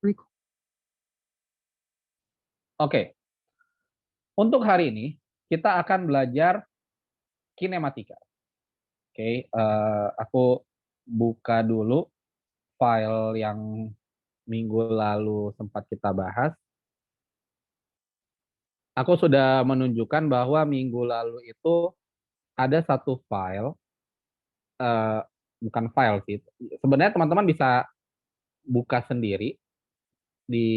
Rec- Oke, untuk hari ini kita akan belajar kinematika. Oke, aku buka dulu file yang minggu lalu sempat kita bahas. Aku sudah menunjukkan bahwa minggu lalu itu ada satu file, eh, bukan file sih. Sebenarnya teman-teman bisa buka sendiri di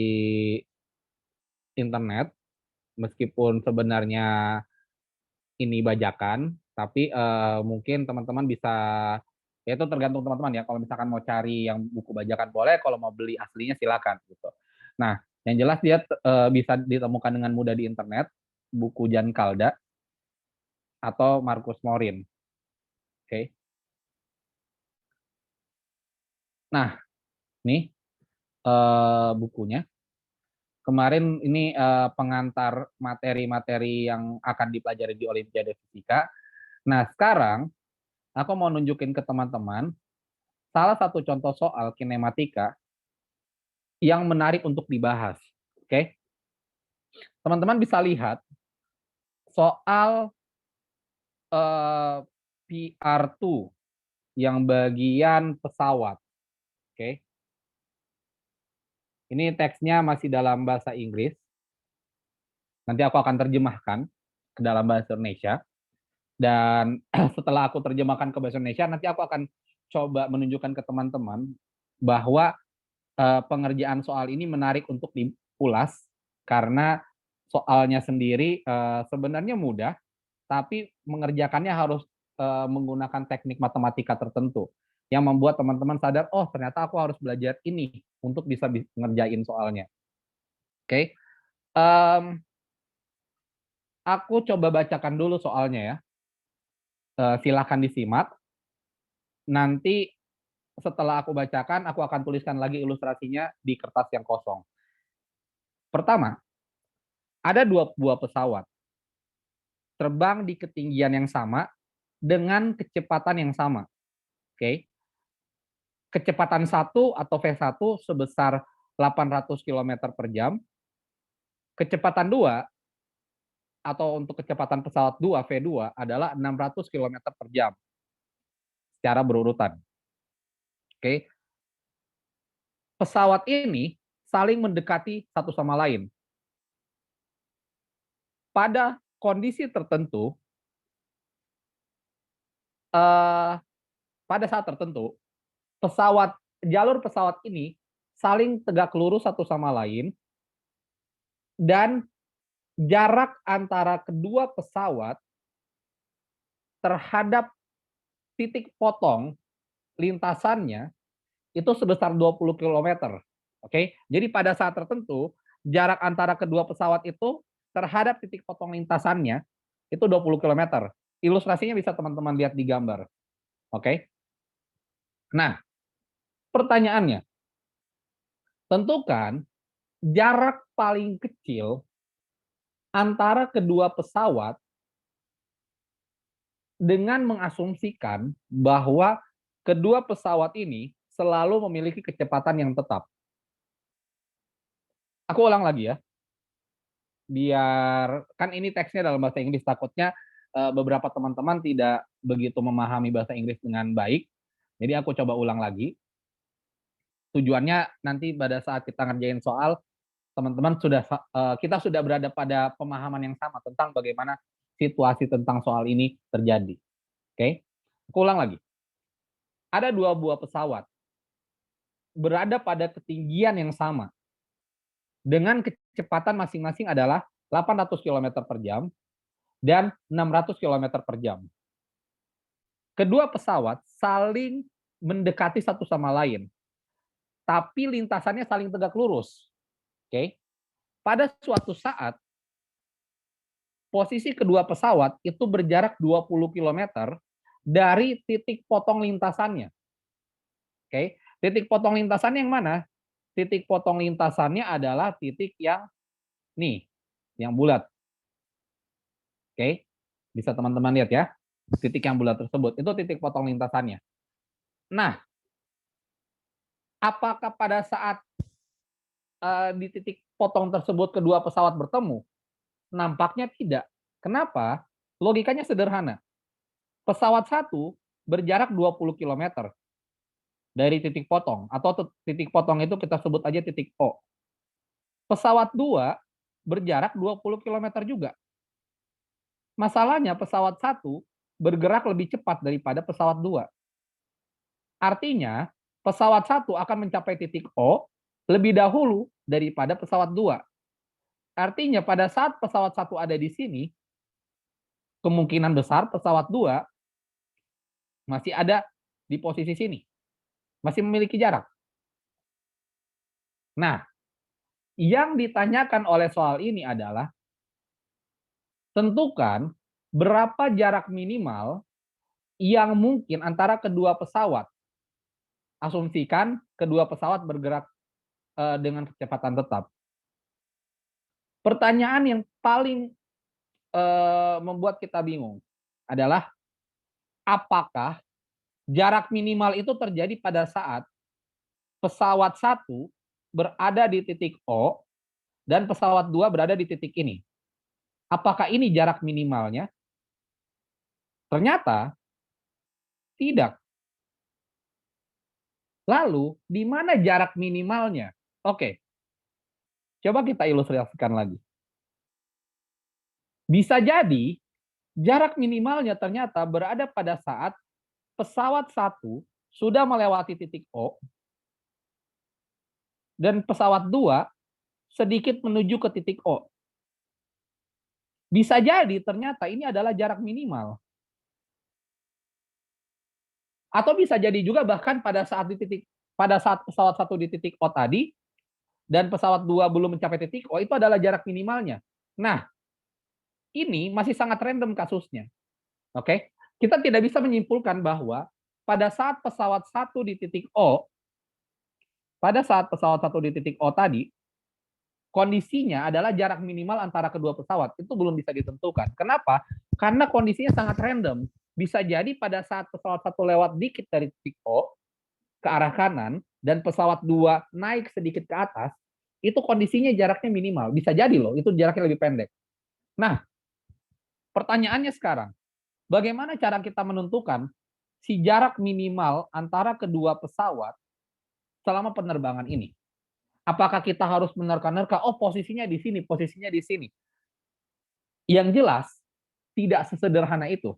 internet, meskipun sebenarnya ini bajakan, tapi mungkin teman-teman bisa, ya itu tergantung teman-teman ya. Kalau misalkan mau cari yang buku bajakan boleh, kalau mau beli aslinya silakan gitu. Nah, yang jelas dia bisa ditemukan dengan mudah di internet, buku Jan Kalda atau Markus Morin. Oke. Nah, nih bukunya. Kemarin ini pengantar materi-materi yang akan dipelajari di Olimpiade Fisika. Nah, sekarang aku mau nunjukin ke teman-teman salah satu contoh soal kinematika yang menarik untuk dibahas. Oke, teman-teman bisa lihat soal PR2 yang bagian pesawat. Oke, ini teksnya masih dalam bahasa Inggris. Nanti aku akan terjemahkan ke dalam bahasa Indonesia. Dan setelah aku terjemahkan ke bahasa Indonesia, nanti aku akan coba menunjukkan ke teman-teman bahwa pengerjaan soal ini menarik untuk diulas karena soalnya sendiri sebenarnya mudah, tapi mengerjakannya harus menggunakan teknik matematika tertentu yang membuat teman-teman sadar, oh ternyata aku harus belajar ini untuk bisa ngerjain soalnya. Oke, um, aku coba bacakan dulu soalnya ya. Silahkan disimak. Nanti setelah aku bacakan, aku akan tuliskan lagi ilustrasinya di kertas yang kosong. Pertama, ada dua buah pesawat terbang di ketinggian yang sama dengan kecepatan yang sama. Oke. Kecepatan 1 atau V1 sebesar 800 km per jam. Kecepatan 2 atau untuk kecepatan pesawat 2 V2 adalah 600 km per jam secara berurutan. Oke. Pesawat ini saling mendekati satu sama lain. Pada kondisi tertentu, eh, pada saat tertentu, jalur pesawat ini saling tegak lurus satu sama lain dan jarak antara kedua pesawat terhadap titik potong lintasannya itu sebesar 20 km. Oke. Jadi pada saat tertentu jarak antara kedua pesawat itu terhadap titik potong lintasannya itu 20 km. Ilustrasinya bisa teman-teman lihat di gambar. Oke. Nah, pertanyaannya, tentukan jarak paling kecil antara kedua pesawat dengan mengasumsikan bahwa kedua pesawat ini selalu memiliki kecepatan yang tetap. Aku ulang lagi ya, biar kan ini teksnya dalam bahasa Inggris, takutnya beberapa teman-teman tidak begitu memahami bahasa Inggris dengan baik. Jadi aku coba ulang lagi. Tujuannya nanti pada saat kita ngerjain soal, teman-teman kita sudah berada pada pemahaman yang sama tentang bagaimana situasi tentang soal ini terjadi. Oke, aku ulang lagi. Ada dua buah pesawat berada pada ketinggian yang sama dengan kecepatan masing-masing adalah 800 km per jam dan 600 km per jam. Kedua pesawat saling mendekati satu sama lain, tapi lintasannya saling tegak lurus. Oke. Pada suatu saat, posisi kedua pesawat itu berjarak 20 km dari titik potong lintasannya. Oke. Titik potong lintasannya yang mana? Titik potong lintasannya adalah titik yang nih, yang bulat. Oke. Bisa teman-teman lihat ya. Titik yang bulat tersebut itu titik potong lintasannya. Nah, apakah pada saat di titik potong tersebut kedua pesawat bertemu? Nampaknya tidak. Kenapa? Logikanya sederhana. Pesawat satu berjarak 20 kilometer dari titik potong, atau titik potong itu kita sebut aja titik O. Pesawat 2 berjarak 20 kilometer juga. Masalahnya pesawat 1 bergerak lebih cepat daripada pesawat 2. Artinya, pesawat 1 akan mencapai titik O lebih dahulu daripada pesawat 2. Artinya pada saat pesawat 1 ada di sini, kemungkinan besar pesawat 2 masih ada di posisi sini, masih memiliki jarak. Nah, yang ditanyakan oleh soal ini adalah tentukan berapa jarak minimal yang mungkin antara kedua pesawat. Asumsikan kedua pesawat bergerak dengan kecepatan tetap. Pertanyaan yang paling membuat kita bingung adalah apakah jarak minimal itu terjadi pada saat pesawat 1 berada di titik O dan pesawat 2 berada di titik ini. Apakah ini jarak minimalnya? Ternyata tidak. Lalu, di mana jarak minimalnya? Oke, coba kita ilustrasikan lagi. Bisa jadi jarak minimalnya ternyata berada pada saat pesawat 1 sudah melewati titik O dan pesawat 2 sedikit menuju ke titik O. Bisa jadi ternyata ini adalah jarak minimal. Atau bisa jadi juga bahkan pada saat pesawat 1 di titik O tadi dan pesawat 2 belum mencapai titik O, itu adalah jarak minimalnya. Nah, ini masih sangat random kasusnya. Oke? Kita tidak bisa menyimpulkan bahwa pada saat pesawat 1 di titik O, pada saat pesawat 1 di titik O tadi, kondisinya adalah jarak minimal antara kedua pesawat. Itu belum bisa ditentukan. Kenapa? Karena kondisinya sangat random. Bisa jadi pada saat pesawat 1 lewat dikit dari titik O ke arah kanan dan pesawat 2 naik sedikit ke atas, itu kondisinya jaraknya minimal. Bisa jadi loh, itu jaraknya lebih pendek. Nah, pertanyaannya sekarang, bagaimana cara kita menentukan si jarak minimal antara kedua pesawat selama penerbangan ini? Apakah kita harus menerka-nerka, oh posisinya di sini, posisinya di sini? Yang jelas, tidak sesederhana itu.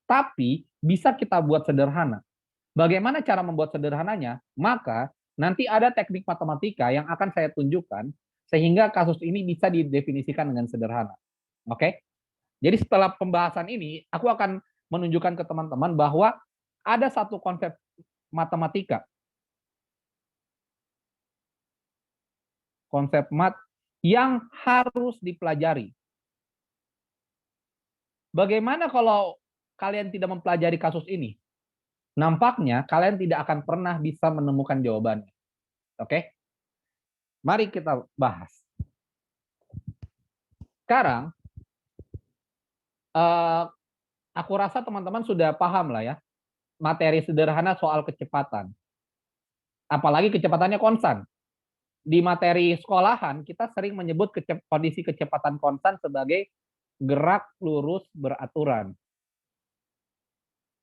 Tapi bisa kita buat sederhana. Bagaimana cara membuat sederhananya? Maka nanti ada teknik matematika yang akan saya tunjukkan sehingga kasus ini bisa didefinisikan dengan sederhana. Oke? Jadi setelah pembahasan ini, aku akan menunjukkan ke teman-teman bahwa ada satu konsep matematika, konsep mat yang harus dipelajari. Bagaimana kalau kalian tidak mempelajari kasus ini? Nampaknya kalian tidak akan pernah bisa menemukan jawabannya. Oke? Mari kita bahas. Sekarang, aku rasa teman-teman sudah paham lah ya, materi sederhana soal kecepatan. Apalagi kecepatannya konstan. Di materi sekolahan, kita sering menyebut kondisi kecepatan konstan sebagai gerak lurus beraturan.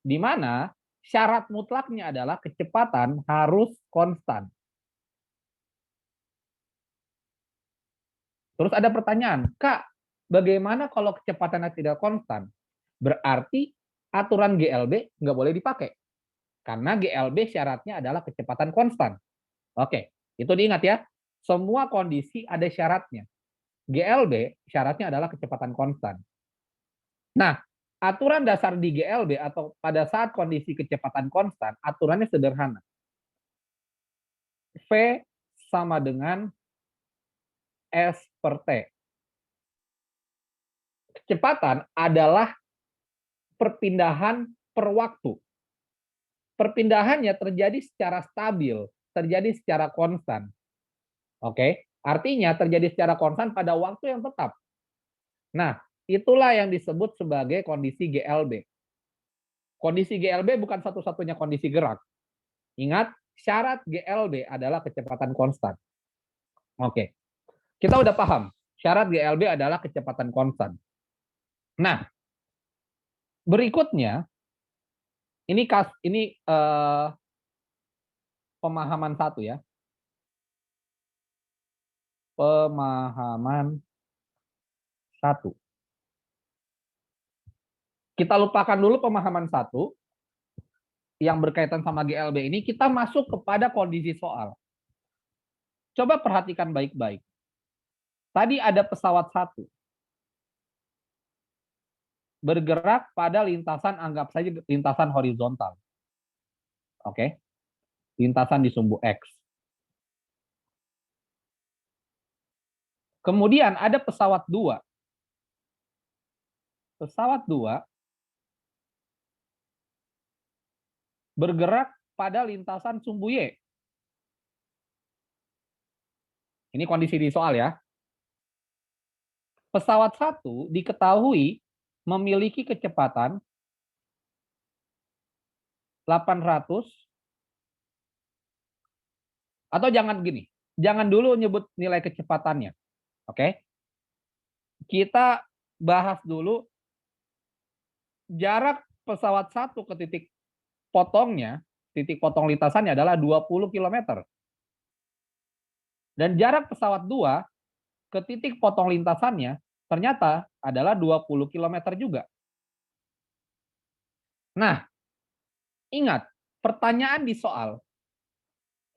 Di mana syarat mutlaknya adalah kecepatan harus konstan. Terus ada pertanyaan, Kak, bagaimana kalau kecepatannya tidak konstan? Berarti aturan GLB nggak boleh dipakai. Karena GLB syaratnya adalah kecepatan konstan. Oke, itu diingat ya. Semua kondisi ada syaratnya. GLB syaratnya adalah kecepatan konstan. Nah, aturan dasar di GLB atau pada saat kondisi kecepatan konstan, aturannya sederhana. V sama dengan S per T. Kecepatan adalah perpindahan per waktu. Perpindahannya terjadi secara stabil, terjadi secara konstan. Oke, artinya terjadi secara konstan pada waktu yang tetap. Nah, itulah yang disebut sebagai kondisi GLB. Kondisi GLB bukan satu-satunya kondisi gerak. Ingat, syarat GLB adalah kecepatan konstan. Oke, kita udah paham. Syarat GLB adalah kecepatan konstan. Nah, berikutnya ini pemahaman satu ya. Pemahaman satu. Kita lupakan dulu pemahaman satu yang berkaitan sama GLB ini, kita masuk kepada kondisi soal. Coba perhatikan baik-baik. Tadi ada pesawat satu bergerak pada lintasan, anggap saja lintasan horizontal. Oke, lintasan di sumbu X. Kemudian ada pesawat dua. Pesawat dua bergerak pada lintasan sumbu Y. Ini kondisi di soal ya. Pesawat satu diketahui memiliki kecepatan 800, atau jangan gini, jangan dulu nyebut nilai kecepatannya. Oke? Kita bahas dulu jarak pesawat satu ke titik potongnya, titik potong lintasannya adalah 20 km. Dan jarak pesawat dua ke titik potong lintasannya ternyata adalah 20 km juga. Nah, ingat, pertanyaan di soal,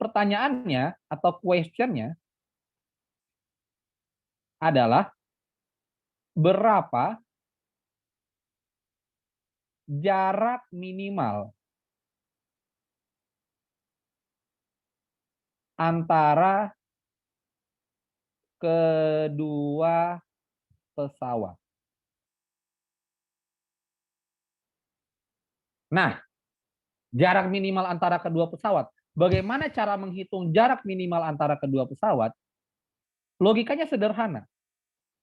pertanyaannya atau questionnya adalah berapa jarak minimal antara kedua pesawat. Nah, jarak minimal antara kedua pesawat. Bagaimana cara menghitung jarak minimal antara kedua pesawat? Logikanya sederhana.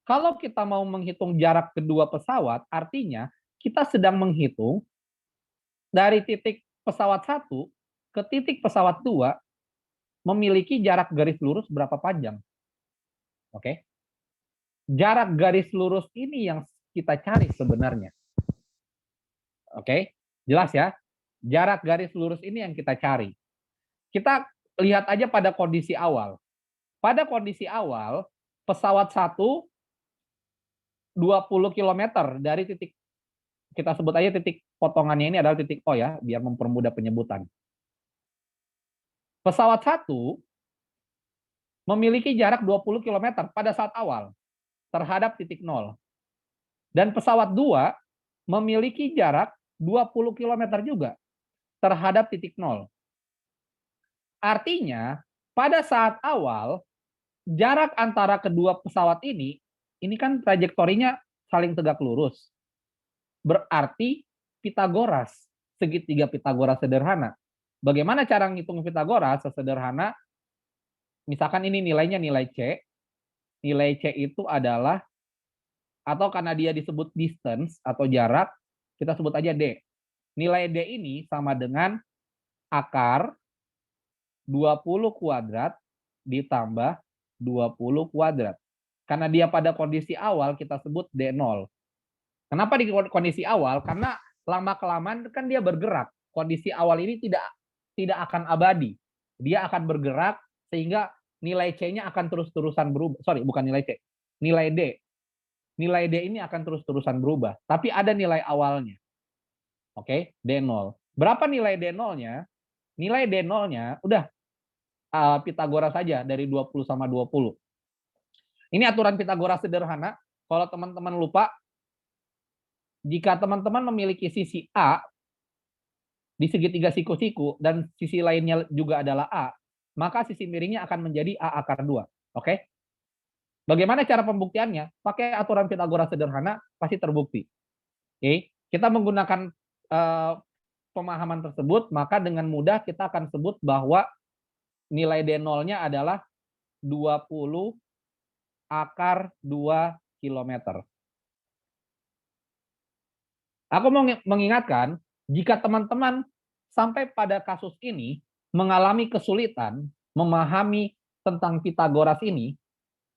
Kalau kita mau menghitung jarak kedua pesawat, artinya kita sedang menghitung dari titik pesawat satu ke titik pesawat dua memiliki jarak garis lurus berapa panjang. Oke. Jarak garis lurus ini yang kita cari sebenarnya. Oke. Jelas ya? Jarak garis lurus ini yang kita cari. Kita lihat aja pada kondisi awal. Pada kondisi awal, pesawat satu 20 km dari titik, kita sebut aja titik potongannya ini adalah titik O ya, biar mempermudah penyebutan. Pesawat satu memiliki jarak 20 km pada saat awal terhadap titik nol. Dan pesawat dua memiliki jarak 20 km juga terhadap titik nol. Artinya, pada saat awal, jarak antara kedua pesawat ini kan trajektorinya saling tegak lurus. Berarti Pitagoras, segitiga Pitagoras sederhana. Bagaimana cara ngitung Pitagoras? Sesederhana, misalkan ini nilainya nilai C. Nilai C itu adalah, atau karena dia disebut distance atau jarak, kita sebut aja D. Nilai D ini sama dengan akar 20 kuadrat ditambah 20 kuadrat. Karena dia pada kondisi awal kita sebut D0. Kenapa di kondisi awal? Karena lama-kelamaan kan dia bergerak. Kondisi awal ini tidak akan abadi. Dia akan bergerak sehingga nilai C-nya akan terus-terusan berubah. Sorry, bukan nilai C. Nilai D. Nilai D ini akan terus-terusan berubah. Tapi ada nilai awalnya. Oke, D0. Berapa nilai D0-nya? Nilai D0-nya udah Pitagoras saja dari 20 sama 20. Ini aturan Pitagoras sederhana. Kalau teman-teman lupa, jika teman-teman memiliki sisi A di segitiga siku-siku dan sisi lainnya juga adalah A, maka sisi miringnya akan menjadi A akar 2. Oke? Bagaimana cara pembuktiannya? Pakai aturan Pitagoras sederhana, pasti terbukti. Oke? Kita menggunakan pemahaman tersebut, maka dengan mudah kita akan sebut bahwa nilai D0-nya adalah 20 akar 2 km. Aku mau mengingatkan, jika teman-teman sampai pada kasus ini mengalami kesulitan memahami tentang Pitagoras ini,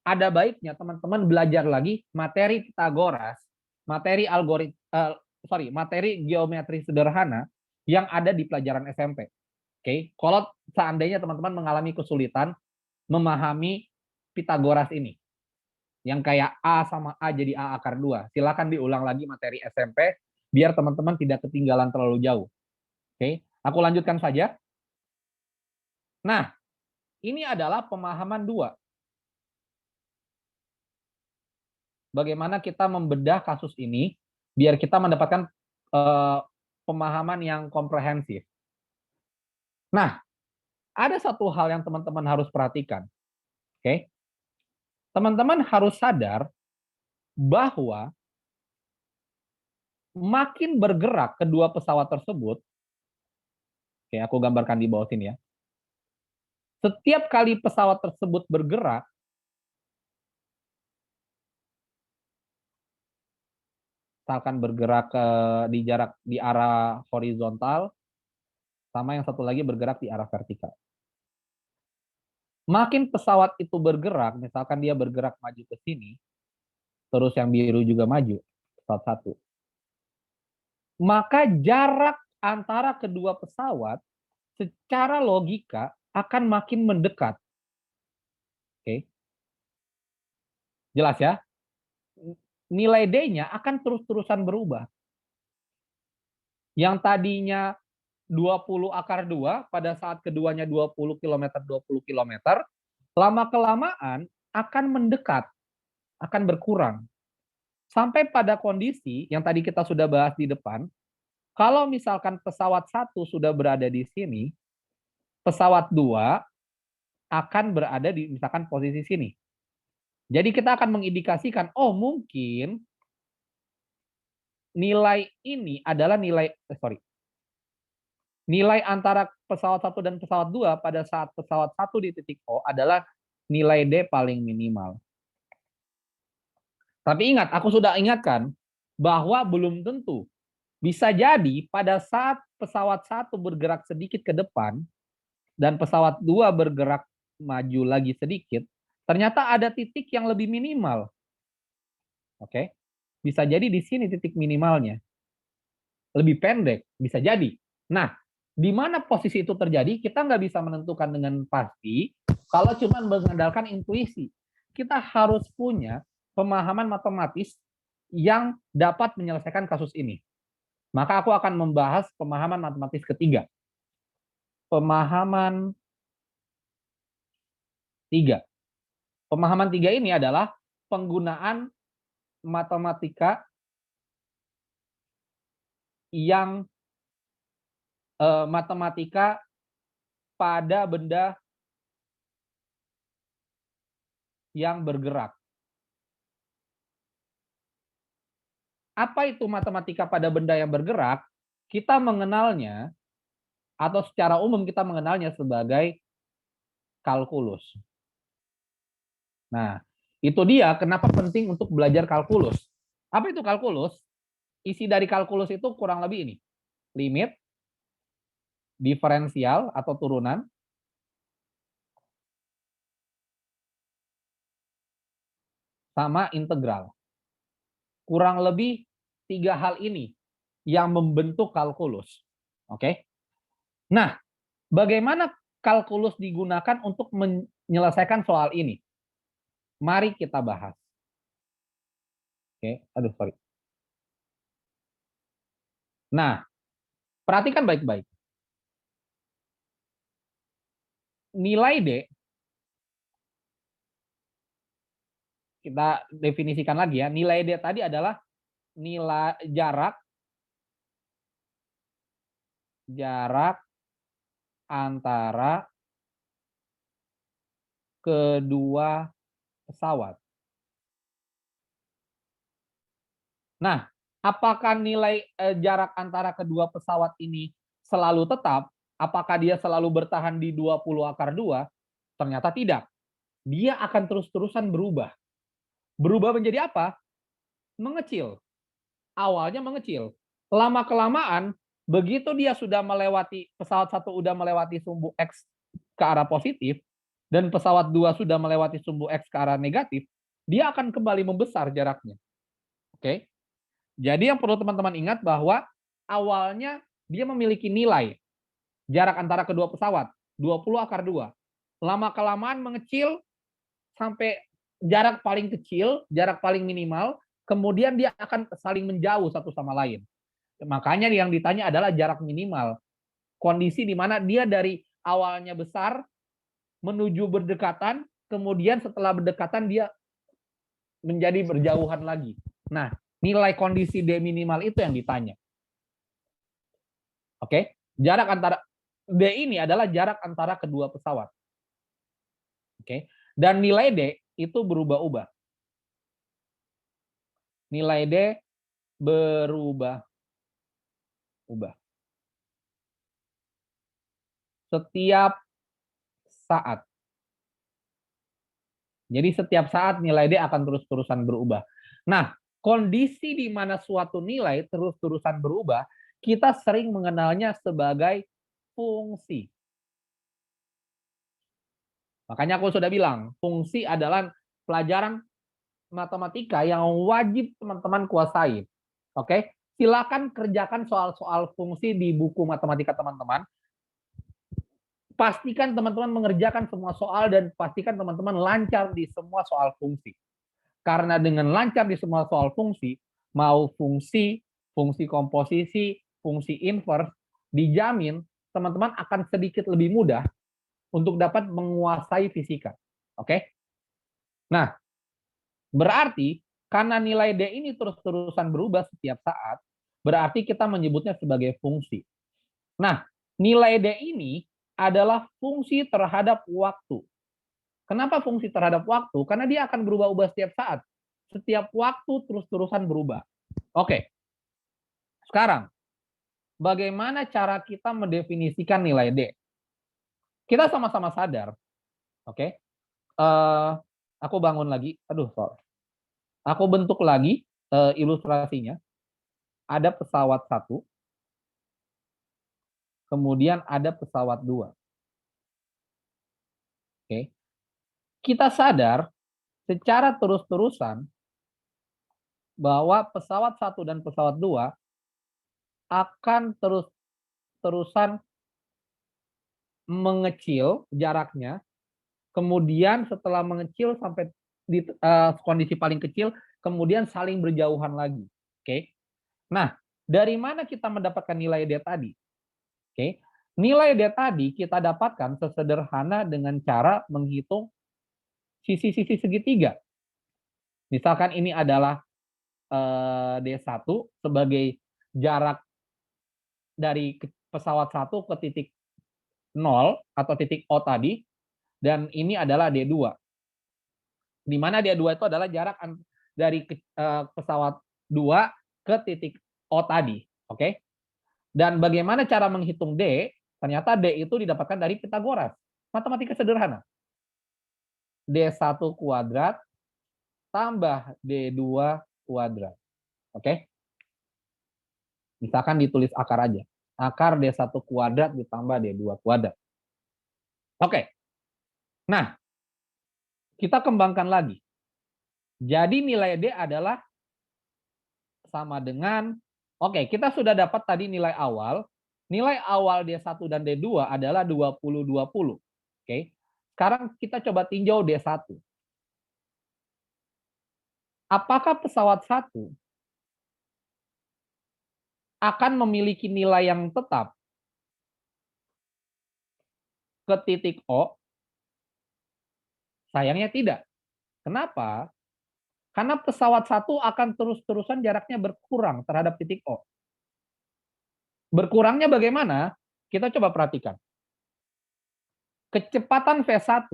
ada baiknya teman-teman belajar lagi materi Pitagoras, materi materi geometri sederhana yang ada di pelajaran SMP. Oke, kalau seandainya teman-teman mengalami kesulitan memahami Pitagoras ini, yang kayak A sama A jadi A akar 2, silakan diulang lagi materi SMP biar teman-teman tidak ketinggalan terlalu jauh. Oke, aku lanjutkan saja. Nah, ini adalah pemahaman 2. Bagaimana kita membedah kasus ini biar kita mendapatkan pemahaman yang komprehensif. Nah, ada satu hal yang teman-teman harus perhatikan. Oke? Teman-teman harus sadar bahwa makin bergerak kedua pesawat tersebut, oke, aku gambarkan di bawah sini ya. Setiap kali pesawat tersebut bergerak, misalkan bergerak di jarak di arah horizontal, sama yang satu lagi bergerak di arah vertikal. Makin pesawat itu bergerak, misalkan dia bergerak maju ke sini, terus yang biru juga maju, pesawat satu, maka jarak antara kedua pesawat secara logika akan makin mendekat. Oke. Jelas ya? Nilai D-nya akan terus-terusan berubah. Yang tadinya 20 akar 2 pada saat keduanya 20 km, lama-kelamaan akan mendekat, akan berkurang. Sampai pada kondisi yang tadi kita sudah bahas di depan, kalau misalkan pesawat 1 sudah berada di sini, pesawat 2 akan berada di misalkan posisi sini. Jadi kita akan mengindikasikan, oh mungkin nilai ini adalah nilai antara pesawat 1 dan pesawat 2 pada saat pesawat 1 di titik O adalah nilai D paling minimal. Tapi ingat, aku sudah ingatkan bahwa belum tentu. Bisa jadi pada saat pesawat 1 bergerak sedikit ke depan dan pesawat 2 bergerak maju lagi sedikit, ternyata ada titik yang lebih minimal. Oke. Bisa jadi di sini titik minimalnya. Lebih pendek, bisa jadi. Nah, di mana posisi itu terjadi, kita nggak bisa menentukan dengan pasti kalau cuma mengandalkan intuisi. Kita harus punya pemahaman matematis yang dapat menyelesaikan kasus ini. Maka aku akan membahas pemahaman matematis ketiga. Pemahaman 3. Pemahaman 3 ini adalah penggunaan matematika yang matematika pada benda yang bergerak. Apa itu matematika pada benda yang bergerak? Kita mengenalnya, atau secara umum kita mengenalnya sebagai kalkulus. Nah, itu dia kenapa penting untuk belajar kalkulus. Apa itu kalkulus? Isi dari kalkulus itu kurang lebih ini. Limit, diferensial atau turunan, sama integral. Kurang lebih 3 hal ini yang membentuk kalkulus. Oke? Nah, bagaimana kalkulus digunakan untuk menyelesaikan soal ini? Mari kita bahas. Oke, aduh sorry. Nah, perhatikan baik-baik. Nilai D, kita definisikan lagi ya. Nilai D tadi adalah nilai jarak antara kedua pesawat. Nah, apakah nilai jarak antara kedua pesawat ini selalu tetap? Apakah dia selalu bertahan di 20 akar 2? Ternyata tidak. Dia akan terus-terusan berubah. Berubah menjadi apa? Mengecil. Awalnya mengecil. Lama-kelamaan, begitu dia sudah melewati, pesawat 1 sudah melewati sumbu X ke arah positif, dan pesawat 2 sudah melewati sumbu X ke arah negatif, dia akan kembali membesar jaraknya. Oke. Jadi yang perlu teman-teman ingat bahwa awalnya dia memiliki nilai jarak antara kedua pesawat 20 akar 2. Lama-kelamaan mengecil sampai jarak paling kecil, jarak paling minimal, kemudian dia akan saling menjauh satu sama lain. Makanya yang ditanya adalah jarak minimal. Kondisi di mana dia dari awalnya besar menuju berdekatan, kemudian setelah berdekatan dia menjadi berjauhan lagi. Nah, nilai kondisi D minimal itu yang ditanya. Oke, jarak antara D ini adalah jarak antara kedua pesawat. Oke, dan nilai D itu berubah-ubah. Nilai D berubah-ubah setiap saat. Jadi setiap saat nilai D akan terus-terusan berubah. Nah, kondisi di mana suatu nilai terus-terusan berubah, kita sering mengenalnya sebagai fungsi. Makanya aku sudah bilang, fungsi adalah pelajaran matematika yang wajib teman-teman kuasai. Oke? Silakan kerjakan soal-soal fungsi di buku matematika teman-teman. Pastikan teman-teman mengerjakan semua soal dan pastikan teman-teman lancar di semua soal fungsi. Karena dengan lancar di semua soal fungsi, mau fungsi, fungsi komposisi, fungsi inverse, dijamin teman-teman akan sedikit lebih mudah untuk dapat menguasai fisika. Oke? Nah, berarti karena nilai D ini terus-terusan berubah setiap saat, berarti kita menyebutnya sebagai fungsi. Nah, nilai D ini adalah fungsi terhadap waktu. Kenapa fungsi terhadap waktu? Karena dia akan berubah-ubah setiap saat. Setiap waktu terus-terusan berubah. Oke. Sekarang, bagaimana cara kita mendefinisikan nilai D? Kita sama-sama sadar. Oke. Aku bangun lagi. Aduh, sorry. Aku bentuk lagi ilustrasinya. Ada pesawat 1, kemudian ada pesawat 2. Oke. Kita sadar secara terus-terusan bahwa pesawat 1 dan pesawat 2 akan terus-terusan mengecil jaraknya, kemudian setelah mengecil sampai di kondisi paling kecil, kemudian saling berjauhan lagi. Oke. Nah, dari mana kita mendapatkan nilai D tadi? Oke. Nilai D tadi kita dapatkan sesederhana dengan cara menghitung sisi-sisi segitiga. Misalkan ini adalah D1 sebagai jarak dari pesawat 1 ke titik 0 atau titik O tadi, dan ini adalah D2. Di mana D2 itu adalah jarak dari pesawat 2 ke titik O tadi. Oke? Dan bagaimana cara menghitung D? Ternyata D itu didapatkan dari Pitagoras. Matematika sederhana. D1 kuadrat tambah D2 kuadrat. Oke? Misalkan ditulis akar aja. Akar D1 kuadrat ditambah D2 kuadrat. Oke. Nah, kita kembangkan lagi. Jadi nilai D adalah sama dengan, oke, kita sudah dapat tadi nilai awal. Nilai awal D1 dan D2 adalah 20-20. Oke. Sekarang kita coba tinjau D1. Apakah pesawat 1 akan memiliki nilai yang tetap ke titik O? Sayangnya tidak. Kenapa? Karena pesawat 1 akan terus-terusan jaraknya berkurang terhadap titik O. Berkurangnya bagaimana? Kita coba perhatikan. Kecepatan V1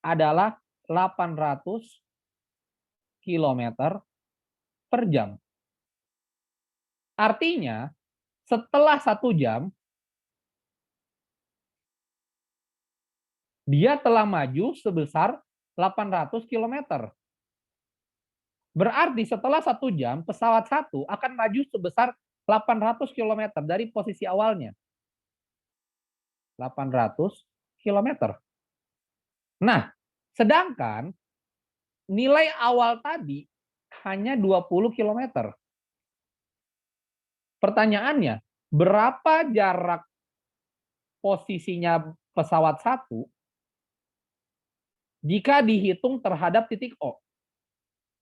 adalah 800 km per jam. Artinya, setelah 1 jam, dia telah maju sebesar 800 km. Berarti setelah 1 jam, pesawat 1 akan maju sebesar 800 km dari posisi awalnya. 800 km. Nah, sedangkan nilai awal tadi hanya 20 km. Pertanyaannya, berapa jarak posisinya pesawat satu jika dihitung terhadap titik O?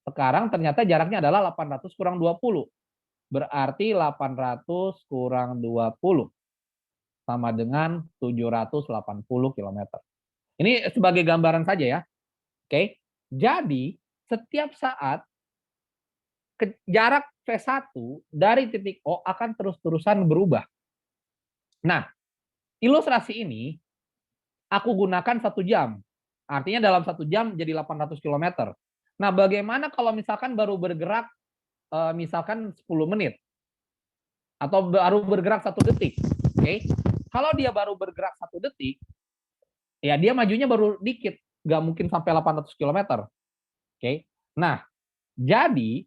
Sekarang ternyata jaraknya adalah 800 kurang 20. Berarti 800 kurang 20 sama dengan 780 km. Ini sebagai gambaran saja ya. Oke. Jadi, setiap saat jarak V1 dari titik O akan terus-terusan berubah. Nah, ilustrasi ini aku gunakan 1 jam. Artinya dalam 1 jam jadi 800 km. Nah, bagaimana kalau misalkan baru bergerak misalkan 10 menit atau baru bergerak 1 detik? Oke. Kalau dia baru bergerak 1 detik, ya dia majunya baru dikit, nggak mungkin sampai 800 km. Oke. Nah, jadi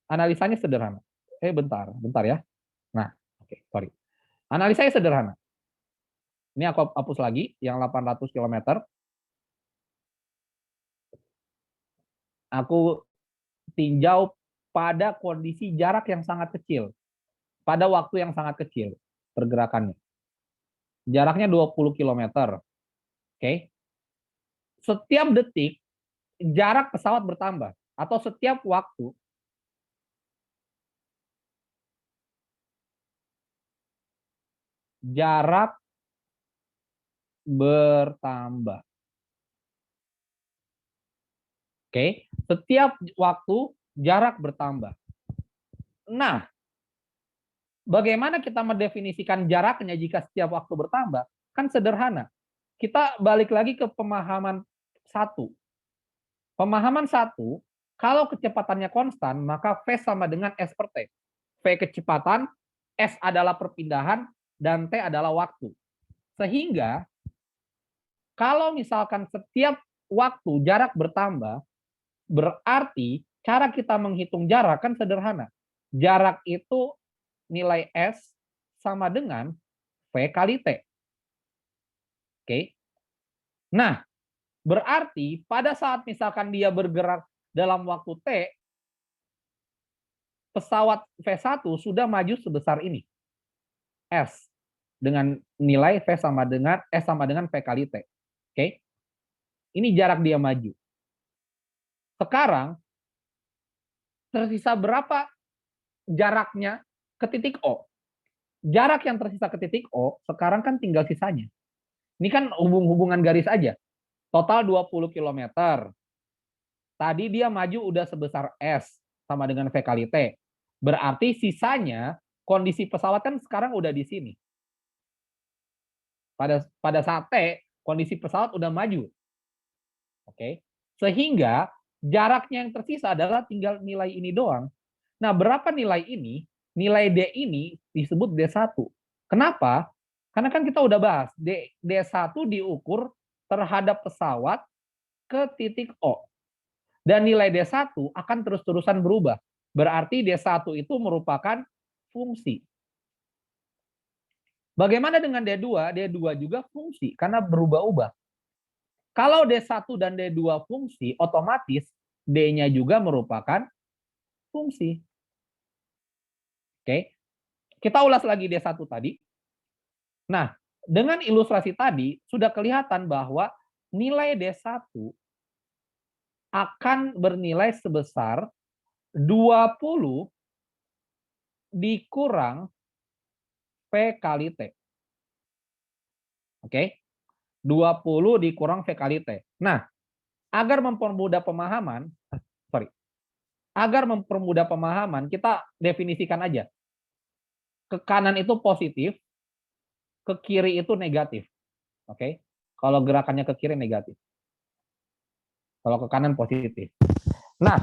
analisanya sederhana. Bentar ya. Nah, oke, sorry. Analisanya sederhana. Ini aku hapus lagi yang 800 km. Aku tinjau pada kondisi jarak yang sangat kecil. Pada waktu yang sangat kecil pergerakannya. Jaraknya 20 km. Oke. Setiap detik jarak pesawat bertambah atau setiap waktu jarak bertambah. Oke, setiap waktu jarak bertambah. Nah, bagaimana kita mendefinisikan jaraknya jika setiap waktu bertambah? Kan sederhana. Kita balik lagi ke pemahaman satu. Pemahaman satu, kalau kecepatannya konstan, maka V sama dengan S per T. V kecepatan, S adalah perpindahan, dan T adalah waktu. Sehingga, kalau misalkan setiap waktu jarak bertambah, berarti cara kita menghitung jarak kan sederhana. Jarak itu nilai S sama dengan V kali T. Oke. Nah, berarti pada saat misalkan dia bergerak dalam waktu T, pesawat V1 sudah maju sebesar ini. S dengan nilai V sama dengan S sama dengan V kali T. Oke. Ini jarak dia maju. Sekarang tersisa berapa jaraknya ke titik O? Jarak yang tersisa ke titik O sekarang kan tinggal sisanya. Ini kan hubungan garis aja. Total 20 km. Tadi dia maju udah sebesar S sama dengan V kali T. Berarti sisanya kondisi pesawat kan sekarang udah di sini. Pada saat T, kondisi pesawat udah maju. Oke. Sehingga jaraknya yang tersisa adalah tinggal nilai ini doang. Nah, berapa nilai ini? Nilai D ini disebut D1. Kenapa? Karena kan kita udah bahas, D1 diukur terhadap pesawat ke titik O. Dan nilai D1 akan terus-terusan berubah. Berarti D1 itu merupakan fungsi. Bagaimana dengan D2? D2 juga fungsi karena berubah-ubah. Kalau D1 dan D2 fungsi, otomatis D-nya juga merupakan fungsi. Oke. Kita ulas lagi D1 tadi. Nah, dengan ilustrasi tadi sudah kelihatan bahwa nilai D1 akan bernilai sebesar 20 dikurang V kali T. Oke. 20 dikurang V kali T. Nah, agar mempermudah pemahaman, kita definisikan aja. Ke kanan itu positif, ke kiri itu negatif. Oke. Kalau gerakannya ke kiri negatif. Kalau ke kanan positif. Nah,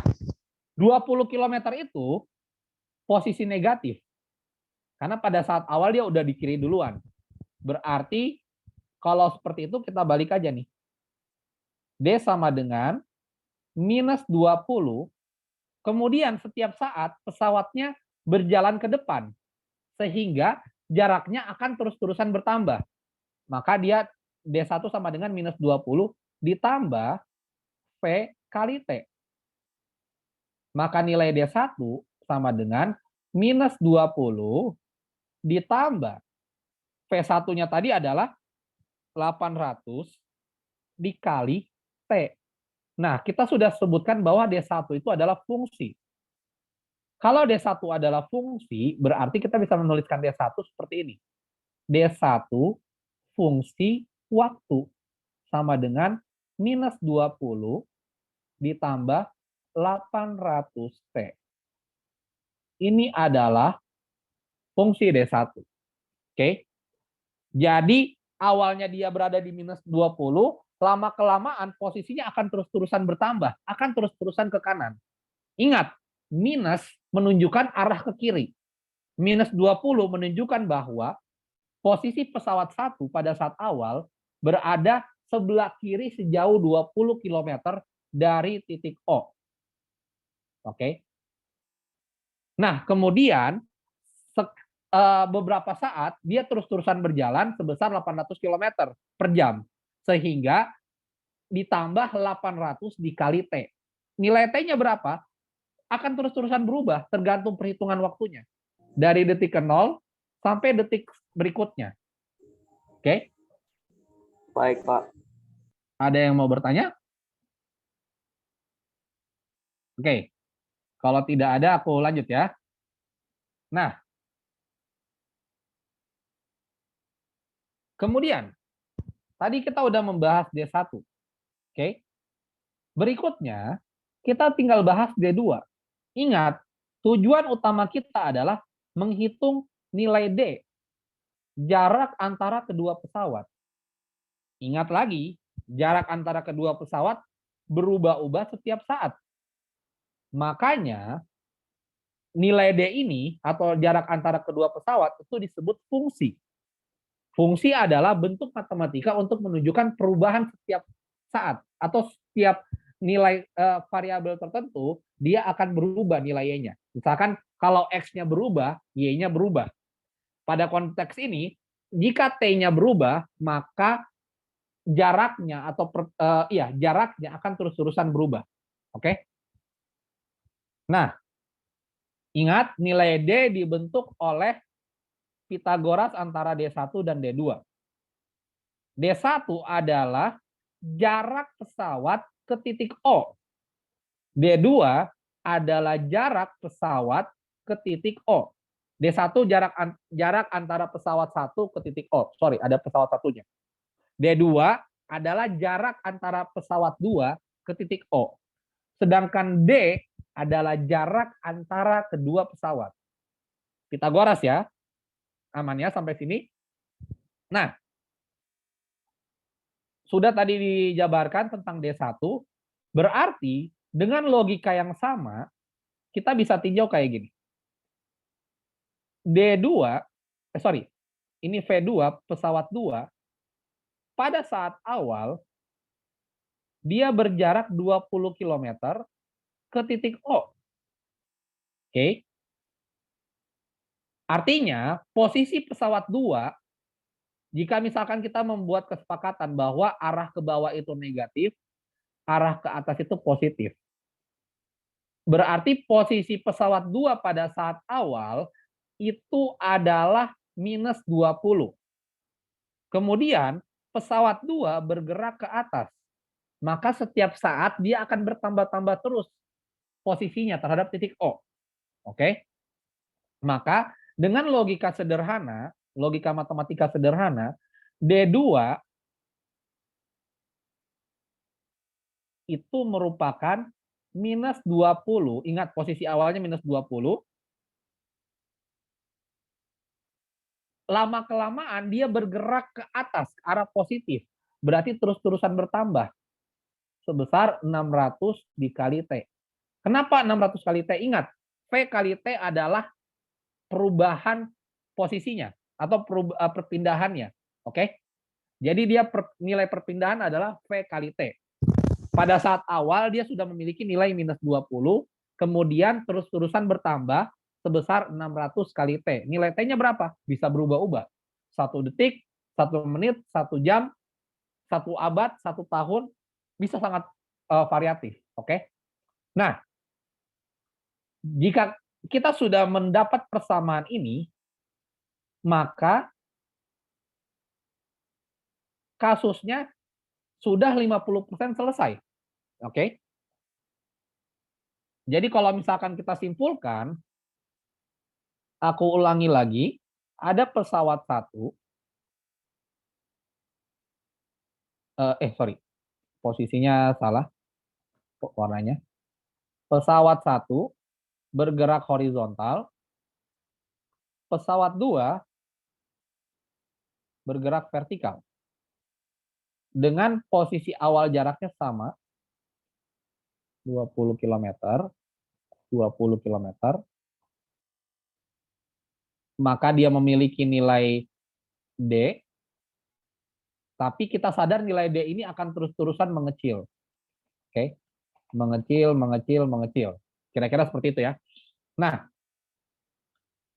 20 km itu posisi negatif. Karena pada saat awal dia udah di kiri duluan. Berarti kalau seperti itu kita balik aja nih. D sama dengan minus 20, kemudian setiap saat pesawatnya berjalan ke depan. Sehingga jaraknya akan terus-terusan bertambah. Maka dia D1 sama dengan minus 20 ditambah V kali T. Maka nilai D1 sama dengan minus 20 ditambah V1-nya tadi adalah 800 dikali T. Nah, kita sudah sebutkan bahwa D1 itu adalah fungsi. Kalau D1 adalah fungsi, berarti kita bisa menuliskan D1 seperti ini. D1 fungsi waktu sama dengan minus 20 ditambah 800T. Ini adalah fungsi D1. Oke. Jadi awalnya dia berada di minus 20, lama-kelamaan posisinya akan terus-terusan bertambah, akan terus-terusan ke kanan. Ingat, minus menunjukkan arah ke kiri. Minus 20 menunjukkan bahwa posisi pesawat 1 pada saat awal berada sebelah kiri sejauh 20 km dari titik O. Oke. Nah, kemudian beberapa saat dia terus-terusan berjalan sebesar 800 km per jam. Sehingga ditambah 800 dikali T. Nilai T-nya berapa? Akan terus-terusan berubah tergantung perhitungan waktunya. Dari detik ke 0 sampai detik berikutnya. Oke? Baik, Pak. Ada yang mau bertanya? Oke. Kalau tidak ada, aku lanjut ya. Nah, kemudian, tadi kita udah membahas D1. Oke? Berikutnya, kita tinggal bahas D2. Ingat, tujuan utama kita adalah menghitung nilai D, jarak antara kedua pesawat. Ingat lagi, jarak antara kedua pesawat berubah-ubah setiap saat. Makanya, nilai D ini atau jarak antara kedua pesawat itu disebut fungsi. Fungsi adalah bentuk matematika untuk menunjukkan perubahan setiap saat atau setiap nilai variabel tertentu, dia akan berubah nilainya. Misalkan kalau X-nya berubah, Y-nya berubah. Pada konteks ini, jika T-nya berubah, maka jaraknya atau jaraknya akan terus-terusan berubah. Oke? Nah, ingat nilai D dibentuk oleh Pitagoras antara D1 dan D2. D1 adalah jarak pesawat ke titik O. D2 adalah jarak pesawat ke titik O. D1 jarak antara pesawat 1 ke titik O. Sorry, ada pesawat satunya. D2 adalah jarak antara pesawat 2 ke titik O. Sedangkan D adalah jarak antara kedua pesawat. Pitagoras ya. Aman ya sampai sini? Nah, sudah tadi dijabarkan tentang D1, berarti dengan logika yang sama, kita bisa tinjau kayak gini. Ini V2, pesawat 2, pada saat awal, dia berjarak 20 km ke titik O. Oke. Artinya, posisi pesawat 2, jika misalkan kita membuat kesepakatan bahwa arah ke bawah itu negatif, arah ke atas itu positif. Berarti posisi pesawat 2 pada saat awal itu adalah minus 20. Kemudian pesawat 2 bergerak ke atas. Maka setiap saat dia akan bertambah-tambah terus posisinya terhadap titik O. Oke? Maka dengan logika sederhana, logika matematika sederhana, D2 itu merupakan minus 20. Ingat posisi awalnya minus 20. Lama-kelamaan dia bergerak ke atas, ke arah positif. Berarti terus-terusan bertambah. Sebesar 600 dikali T. Kenapa 600 kali T? Ingat, V kali T adalah perubahan posisinya atau perpindahannya. Oke? Jadi dia nilai perpindahan adalah V kali T. Pada saat awal dia sudah memiliki nilai minus 20, kemudian terus-terusan bertambah sebesar 600 kali T. Nilai T-nya berapa? Bisa berubah-ubah. 1 detik, 1 menit, 1 jam, 1 abad, 1 tahun, bisa sangat variatif. Oke? Nah, jika kita sudah mendapat persamaan ini, maka kasusnya sudah 50% selesai. Oke? Jadi kalau misalkan kita simpulkan, aku ulangi lagi, ada pesawat satu, sorry, posisinya salah, warnanya. Pesawat satu bergerak horizontal, pesawat 2 bergerak vertikal. Dengan posisi awal jaraknya sama, 20 km, 20 km, maka dia memiliki nilai D, tapi kita sadar nilai D ini akan terus-terusan mengecil. Oke? Mengecil, mengecil, mengecil. Kira-kira seperti itu ya. Nah,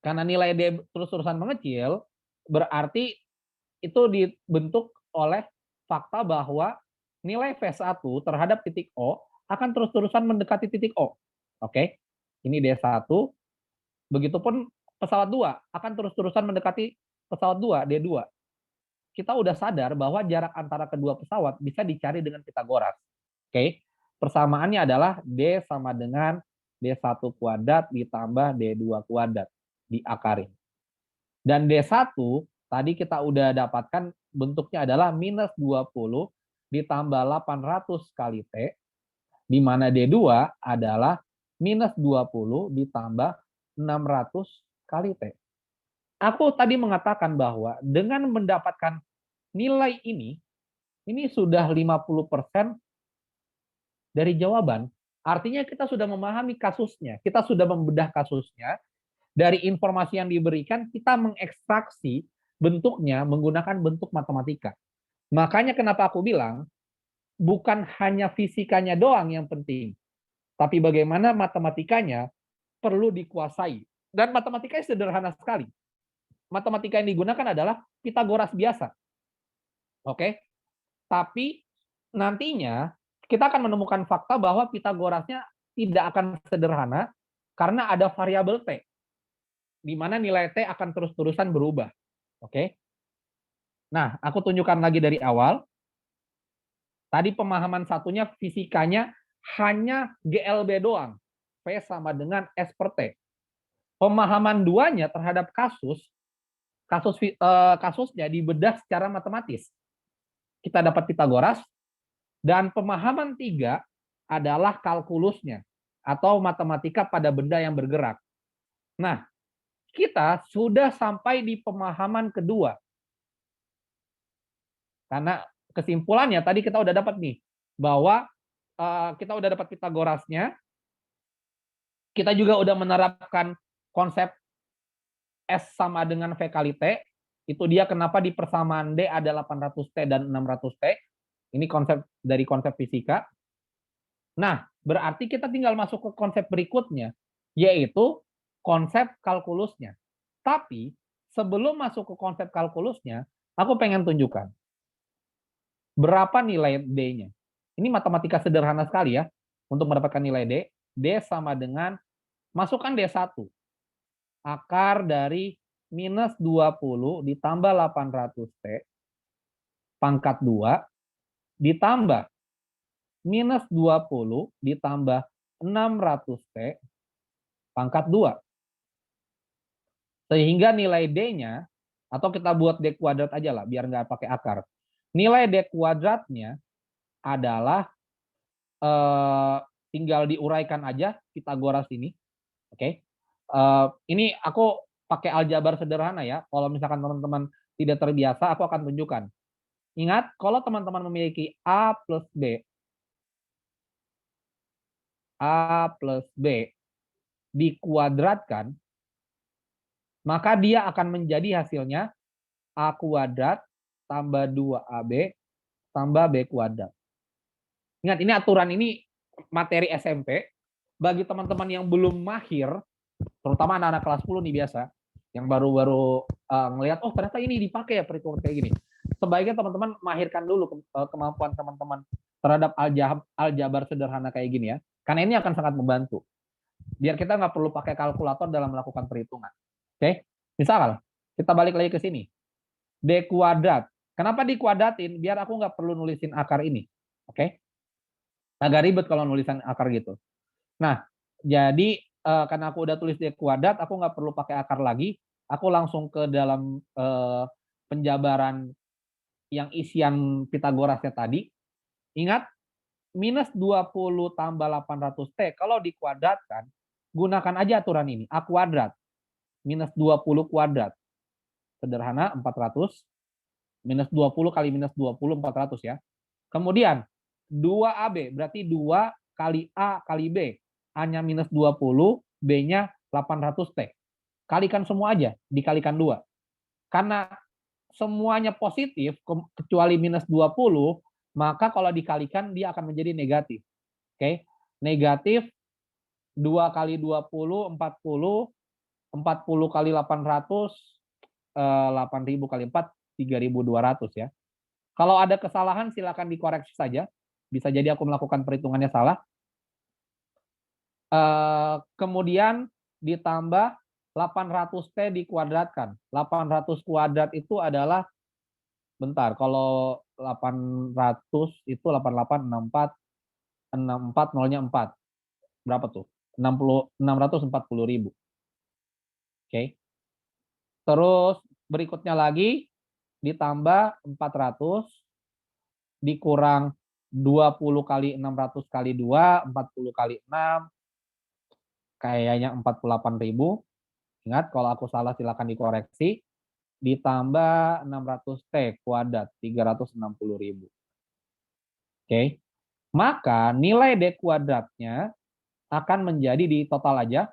karena nilai D terus-terusan mengecil, berarti itu dibentuk oleh fakta bahwa nilai V1 terhadap titik O akan terus-terusan mendekati titik O. Oke? Ini D1. Begitupun pesawat 2 akan terus-terusan mendekati pesawat 2, D2. Kita udah sadar bahwa jarak antara kedua pesawat bisa dicari dengan Pitagoras. Oke? Persamaannya adalah D sama dengan D1 kuadrat ditambah D2 kuadrat diakarin. Dan D1 tadi kita udah dapatkan bentuknya adalah minus 20 ditambah 800 kali T, di mana D2 adalah minus 20 ditambah 600 kali T. Aku tadi mengatakan bahwa dengan mendapatkan nilai ini sudah 50% dari jawaban. Artinya kita sudah memahami kasusnya, kita sudah membedah kasusnya, dari informasi yang diberikan kita mengekstraksi bentuknya menggunakan bentuk matematika. Makanya kenapa aku bilang bukan hanya fisikanya doang yang penting, tapi bagaimana matematikanya perlu dikuasai. Dan matematikanya sederhana sekali. Matematika yang digunakan adalah Pitagoras biasa. Oke? Tapi nantinya kita akan menemukan fakta bahwa Pitagorasnya tidak akan sederhana karena ada variabel T, di mana nilai T akan terus-terusan berubah. Oke? Nah, aku tunjukkan lagi dari awal. Tadi pemahaman satunya fisikanya hanya GLB doang. P sama dengan S per T. Pemahaman duanya terhadap kasusnya dibedah secara matematis. Kita dapat Pitagoras, dan pemahaman 3 adalah kalkulusnya, atau matematika pada benda yang bergerak. Nah, kita sudah sampai di pemahaman kedua. Karena kesimpulannya tadi kita udah dapat nih, bahwa kita udah dapat Pitagorasnya, kita juga udah menerapkan konsep S sama dengan V kali T, itu dia kenapa di persamaan D ada 800T dan 600T, ini dari konsep fisika. Nah, berarti kita tinggal masuk ke konsep berikutnya, yaitu konsep kalkulusnya. Tapi, sebelum masuk ke konsep kalkulusnya, aku pengen tunjukkan berapa nilai D-nya. Ini matematika sederhana sekali ya, untuk mendapatkan nilai D. D sama dengan, masukkan D1. Akar dari minus 20 ditambah 800T, pangkat 2, ditambah minus 20 ditambah 600T, pangkat 2. Sehingga nilai D-nya, atau kita buat D kuadrat aja lah, biar nggak pakai akar. Nilai D kuadratnya adalah, tinggal diuraikan aja Pitagoras ini. Oke. Ini aku pakai aljabar sederhana ya. Kalau misalkan teman-teman tidak terbiasa, aku akan tunjukkan. Ingat, kalau teman-teman memiliki A plus B dikuadratkan, maka dia akan menjadi hasilnya A kuadrat tambah 2AB tambah B kuadrat. Ingat, ini aturan ini materi SMP. Bagi teman-teman yang belum mahir, terutama anak-anak kelas 10 nih biasa, yang baru-baru ngelihat, oh ternyata ini dipakai ya perhitungan kayak gini. sebaiknya teman-teman mahirkan dulu kemampuan teman-teman terhadap aljabar sederhana kayak gini ya. Karena ini akan sangat membantu. Biar kita nggak perlu pakai kalkulator dalam melakukan perhitungan. Oke? Misal, kita balik lagi ke sini. D kuadrat. Kenapa dikuadratin? Biar aku nggak perlu nulisin akar ini. Oke? Agak ribet kalau nulisan akar gitu. Nah, jadi karena aku udah tulis D kuadrat, aku nggak perlu pakai akar lagi. Aku langsung ke dalam penjabaran yang isian Pitagorasnya tadi. Ingat, minus 20 tambah 800T, kalau dikuadratkan, gunakan aja aturan ini, A kuadrat. Minus 20 kuadrat. Sederhana, 400. Minus 20 kali minus 20, 400 ya. Kemudian, 2AB, berarti 2 kali A kali B. A-nya minus 20, B-nya 800T. Kalikan semua aja, dikalikan 2. Karena semuanya positif, kecuali minus 20, maka kalau dikalikan, dia akan menjadi negatif. Oke, negatif 2 kali 20, 40, 40 kali 800, 8.000 kali 4, 3.200 ya. Kalau ada kesalahan, silakan dikoreksi saja. Bisa jadi aku melakukan perhitungannya salah. Kemudian ditambah 800T dikuadratkan. 800 kuadrat itu adalah, bentar, kalau 800 itu 88, 64, nolnya 4. Berapa tuh? 640.000. Oke. Terus berikutnya lagi ditambah 400 dikurang 20 kali 600 kali 2, 40 kali 6, kayaknya 48.000. Ingat, kalau aku salah silakan dikoreksi. Ditambah 600T kuadrat, 360.000. Oke. Maka nilai D kuadratnya akan menjadi, di total aja,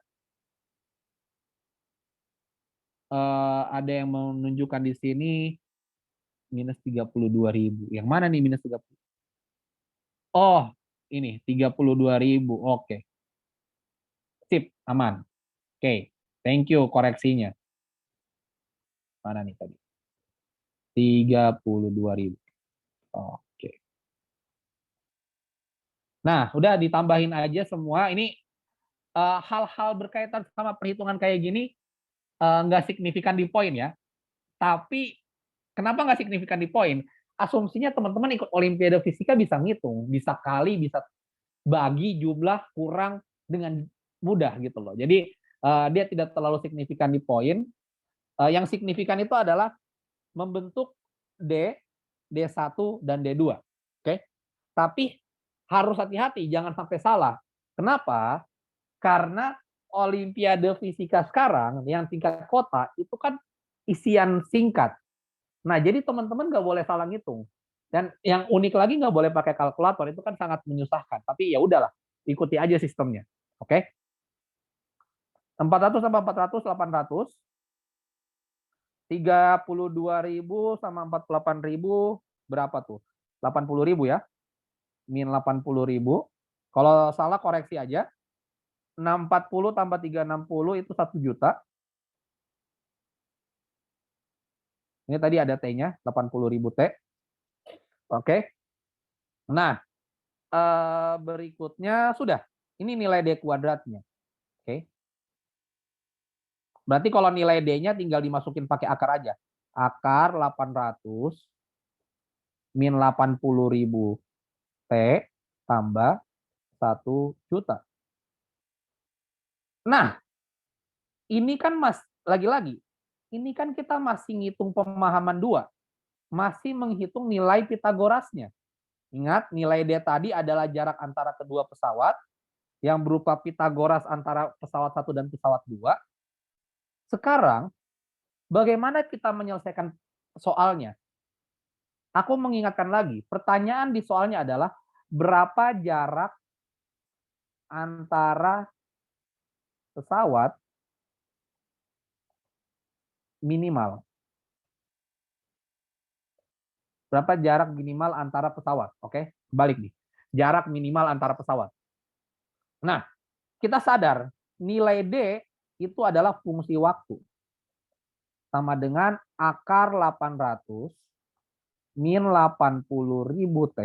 ada yang menunjukkan di sini minus 32.000. Yang mana nih minus 30? Oh, ini 32.000. Oke. Sip, aman. Oke, thank you koreksinya. Mana nih tadi? 32.000. Oke. Nah, udah ditambahin aja semua. Ini hal-hal berkaitan sama perhitungan kayak gini nggak signifikan di poin ya. Tapi kenapa nggak signifikan di poin? Asumsinya teman-teman ikut Olimpiade Fisika bisa ngitung, bisa kali, bisa bagi jumlah kurang dengan mudah gitu loh. Jadi dia tidak terlalu signifikan di poin. Yang signifikan itu adalah membentuk D, D1, dan D2. Oke? Tapi harus hati-hati, jangan sampai salah. Kenapa? Karena Olimpiade Fisika sekarang yang tingkat kota itu kan isian singkat. Nah, jadi teman-teman nggak boleh salah ngitung. Dan yang unik lagi nggak boleh pakai kalkulator, itu kan sangat menyusahkan. Tapi ya udahlah, ikuti aja sistemnya. Oke? 400 sama 400, 800. 32.000 sama 48.000 berapa tuh? 80.000 ya. Min 80.000. Kalau salah koreksi aja. 640 tambah 360 itu 1 juta. Ini tadi ada T-nya, 80.000 T. Oke. Nah, berikutnya sudah. Ini nilai D kuadratnya. Oke. Berarti kalau nilai D-nya tinggal dimasukin pakai akar aja. Akar 800 min 80.000 T tambah 1 juta. Nah, ini kan lagi-lagi, ini kan kita masih ngitung pemahaman 2. Masih menghitung nilai Pitagorasnya. Ingat, nilai D tadi adalah jarak antara kedua pesawat yang berupa Pitagoras antara pesawat 1 dan pesawat 2. Sekarang, bagaimana kita menyelesaikan soalnya? Aku mengingatkan lagi, pertanyaan di soalnya adalah berapa jarak antara pesawat minimal? Berapa jarak minimal antara pesawat? Oke, balik nih. Jarak minimal antara pesawat. Nah, kita sadar nilai D itu adalah fungsi waktu. Sama dengan akar 800 min 80.000 T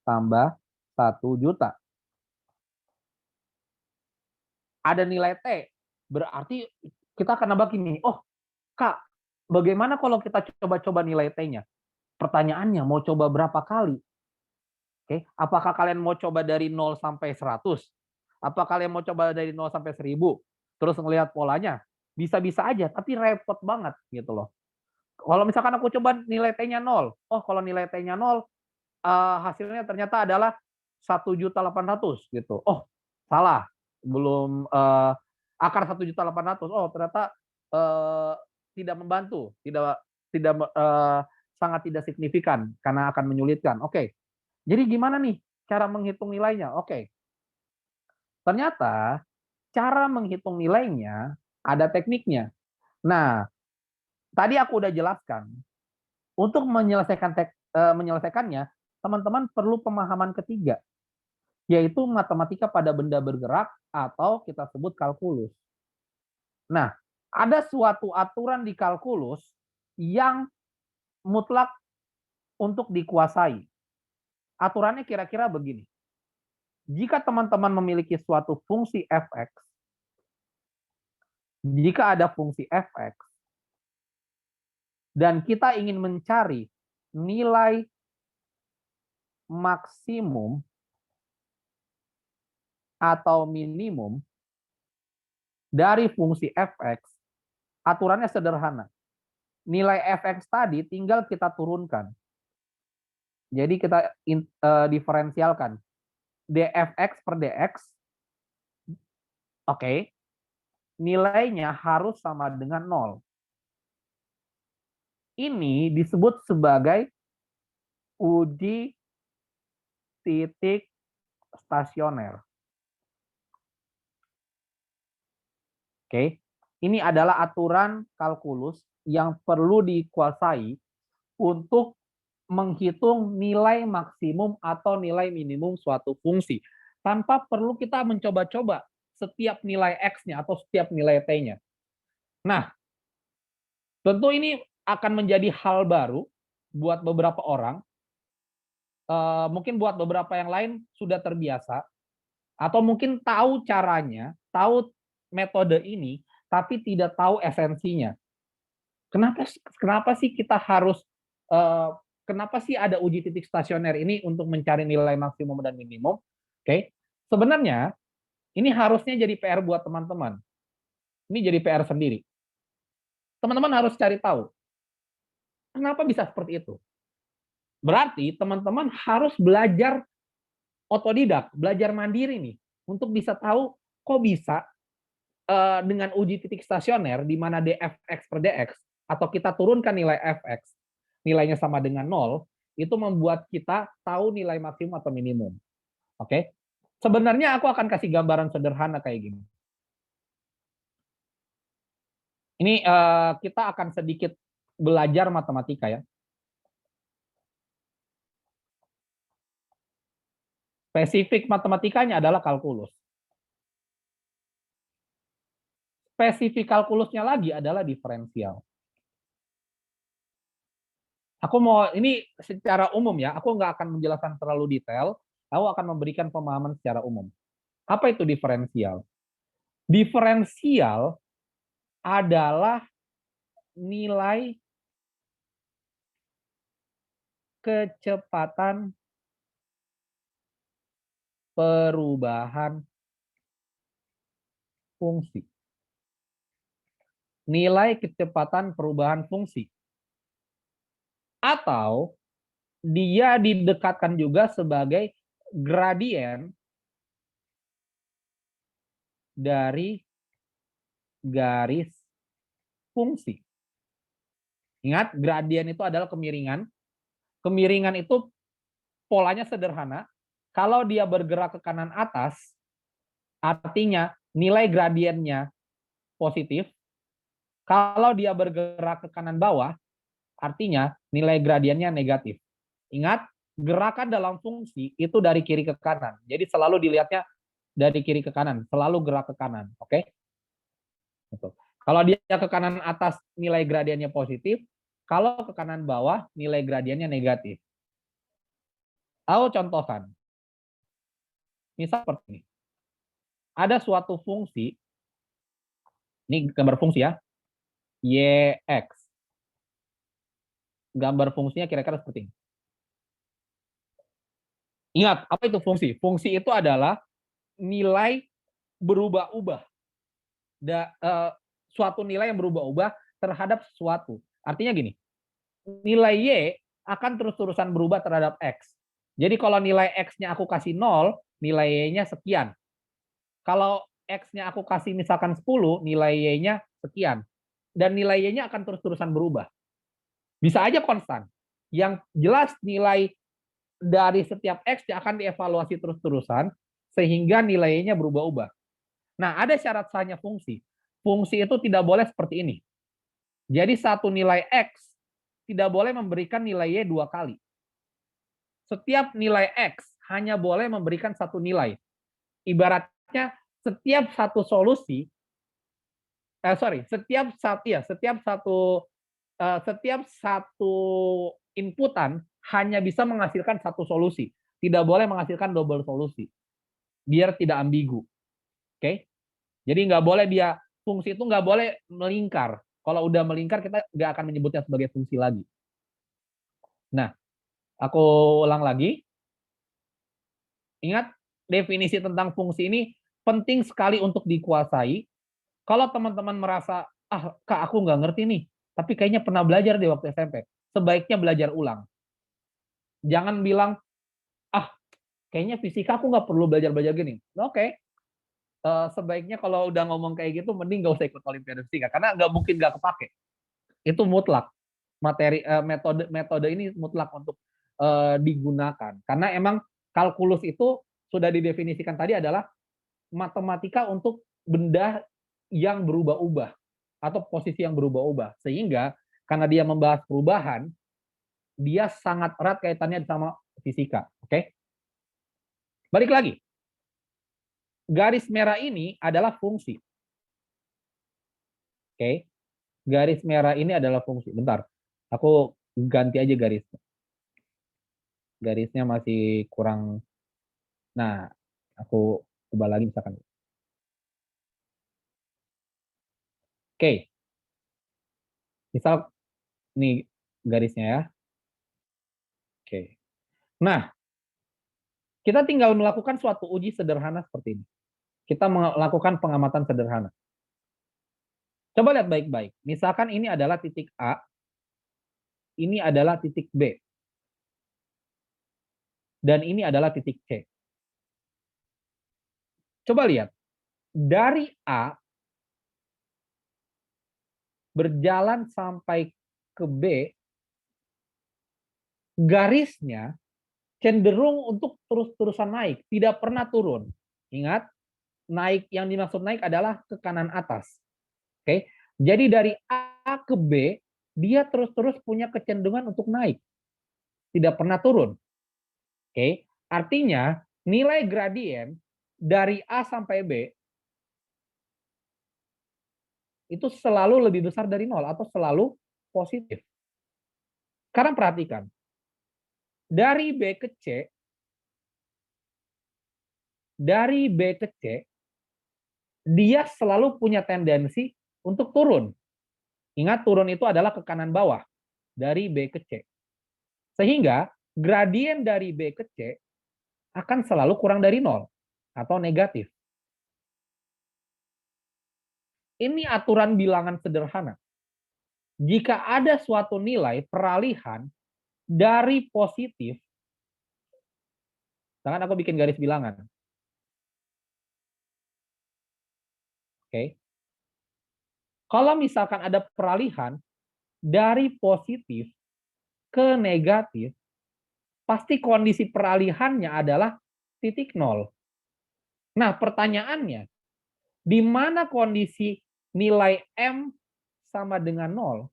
tambah 1 juta. Ada nilai T, berarti kita akan nambah gini, oh Kak, bagaimana kalau kita coba-coba nilai T-nya? Pertanyaannya, mau coba berapa kali? Oke, apakah kalian mau coba dari 0 sampai 100? Apa kalian mau coba dari 0 sampai 1000? Terus ngelihat polanya? Bisa-bisa aja, tapi repot banget gitu loh. Kalau misalkan aku coba nilai T-nya 0, oh kalau nilai T-nya 0, hasilnya ternyata adalah 1.800.000 gitu. Oh, salah. Belum akar 1.800.000. Oh, ternyata tidak membantu, tidak tidak sangat tidak signifikan karena akan menyulitkan. Oke. Jadi gimana nih cara menghitung nilainya? Oke. Ternyata cara menghitung nilainya ada tekniknya. Nah, tadi aku udah jelaskan. Untuk menyelesaikannya, teman-teman perlu pemahaman ketiga, yaitu matematika pada benda bergerak atau kita sebut kalkulus. Nah, ada suatu aturan di kalkulus yang mutlak untuk dikuasai. Aturannya kira-kira begini. Jika teman-teman memiliki suatu fungsi fx, jika ada fungsi fx, dan kita ingin mencari nilai maksimum atau minimum dari fungsi fx, aturannya sederhana. Nilai fx tadi tinggal kita turunkan. Jadi kita diferensialkan. dfx per dx, oke, nilainya harus sama dengan 0. Ini disebut sebagai uji titik stasioner. Oke, ini adalah aturan kalkulus yang perlu dikuasai untuk menghitung nilai maksimum atau nilai minimum suatu fungsi. Tanpa perlu kita mencoba-coba setiap nilai X-nya atau setiap nilai T-nya. Nah, tentu ini akan menjadi hal baru buat beberapa orang. Mungkin buat beberapa yang lain sudah terbiasa. Atau mungkin tahu caranya, tahu metode ini, tapi tidak tahu esensinya. Kenapa sih kita harus, kenapa sih ada uji titik stasioner ini untuk mencari nilai maksimum dan minimum? Oke, sebenarnya ini harusnya jadi PR buat teman-teman. Ini jadi PR sendiri. Teman-teman harus cari tahu, kenapa bisa seperti itu? Berarti teman-teman harus belajar otodidak, belajar mandiri nih, untuk bisa tahu kok bisa dengan uji titik stasioner di mana dfx per dx atau kita turunkan nilai fx, nilainya sama dengan 0, itu membuat kita tahu nilai maksimum atau minimum. Oke? Sebenarnya aku akan kasih gambaran sederhana kayak gini. Ini kita akan sedikit belajar matematika ya. Spesifik matematikanya adalah kalkulus. Spesifik kalkulusnya lagi adalah diferensial. Aku mau, ini secara umum ya, aku nggak akan menjelaskan terlalu detail, aku akan memberikan pemahaman secara umum. Apa itu diferensial? Diferensial adalah nilai kecepatan perubahan fungsi. Nilai kecepatan perubahan fungsi. Atau dia didekatkan juga sebagai gradien dari garis fungsi. Ingat, gradien itu adalah kemiringan. Kemiringan itu polanya sederhana. Kalau dia bergerak ke kanan atas, artinya nilai gradiennya positif. Kalau dia bergerak ke kanan bawah, artinya nilai gradiennya negatif. Ingat, gerakan dalam fungsi itu dari kiri ke kanan. Jadi selalu dilihatnya dari kiri ke kanan, selalu gerak ke kanan. Oke? Kalau dia ke kanan atas nilai gradiennya positif, Kalau ke kanan bawah, nilai gradiennya negatif. Aku contohkan. Misal seperti ini. Ada suatu fungsi, ini gambar fungsi ya, YX. Gambar fungsinya kira-kira seperti ini. Ingat, apa itu fungsi? Fungsi itu adalah nilai berubah-ubah. Suatu nilai yang berubah-ubah terhadap sesuatu. Artinya gini, nilai Y akan terus-terusan berubah terhadap X. Jadi kalau nilai X-nya aku kasih 0, nilai Y-nya sekian. Kalau X-nya aku kasih misalkan 10, nilai Y-nya sekian. Dan nilai Y-nya akan terus-terusan berubah. Bisa aja konstan. Yang jelas nilai dari setiap X akan dievaluasi terus-terusan, sehingga nilainya berubah-ubah. Nah, ada syarat sahnya fungsi. Fungsi itu tidak boleh seperti ini. Jadi satu nilai X tidak boleh memberikan nilai Y 2 kali. Setiap nilai X hanya boleh memberikan satu nilai. Ibaratnya setiap satu solusi, setiap satu inputan hanya bisa menghasilkan satu solusi. Tidak boleh menghasilkan double solusi. Biar tidak ambigu. Oke? Jadi nggak boleh fungsi itu nggak boleh melingkar. Kalau udah melingkar, kita nggak akan menyebutnya sebagai fungsi lagi. Nah, aku ulang lagi. Ingat, definisi tentang fungsi ini penting sekali untuk dikuasai. Kalau teman-teman merasa, Kak, aku nggak ngerti nih, tapi kayaknya pernah belajar di waktu SMP. Sebaiknya belajar ulang. Jangan bilang, kayaknya fisika aku nggak perlu belajar-belajar gini. Oke. Sebaiknya kalau udah ngomong kayak gitu, mending nggak usah ikut Olimpiade Fisika, karena nggak mungkin nggak kepake. Itu mutlak. Metode ini mutlak untuk digunakan. Karena emang kalkulus itu sudah didefinisikan tadi adalah matematika untuk benda yang berubah-ubah atau posisi yang berubah-ubah. Sehingga karena dia membahas perubahan, dia sangat erat kaitannya sama fisika. Oke? Balik lagi. Garis merah ini adalah fungsi. Oke? Garis merah ini adalah fungsi. Bentar. Aku ganti aja garisnya. Garisnya masih kurang. Nah, aku ubah lagi misalkan. Oke. Misal nih garisnya ya. Oke. Nah, kita tinggal melakukan suatu uji sederhana seperti ini. Kita melakukan pengamatan sederhana. Coba lihat baik-baik. Misalkan ini adalah titik A, ini adalah titik B, dan ini adalah titik C. Coba lihat. Dari A berjalan sampai ke B, garisnya cenderung untuk terus-terusan naik, tidak pernah turun. Ingat, naik yang dimaksud naik adalah ke kanan atas. Oke. Jadi dari A ke B, dia terus-terus punya kecenderungan untuk naik. Tidak pernah turun. Oke. Artinya, nilai gradien dari A sampai B itu selalu lebih besar dari 0 atau selalu positif. Sekarang perhatikan. Dari B ke C, dia selalu punya tendensi untuk turun. Ingat, turun itu adalah ke kanan bawah dari B ke C. Sehingga gradien dari B ke C akan selalu kurang dari 0 atau negatif. Ini aturan bilangan sederhana. Jika ada suatu nilai peralihan dari positif, misalkan aku bikin garis bilangan. Oke. Kalau misalkan ada peralihan dari positif ke negatif, pasti kondisi peralihannya adalah titik 0. Nah, pertanyaannya, di mana kondisi nilai M sama dengan 0?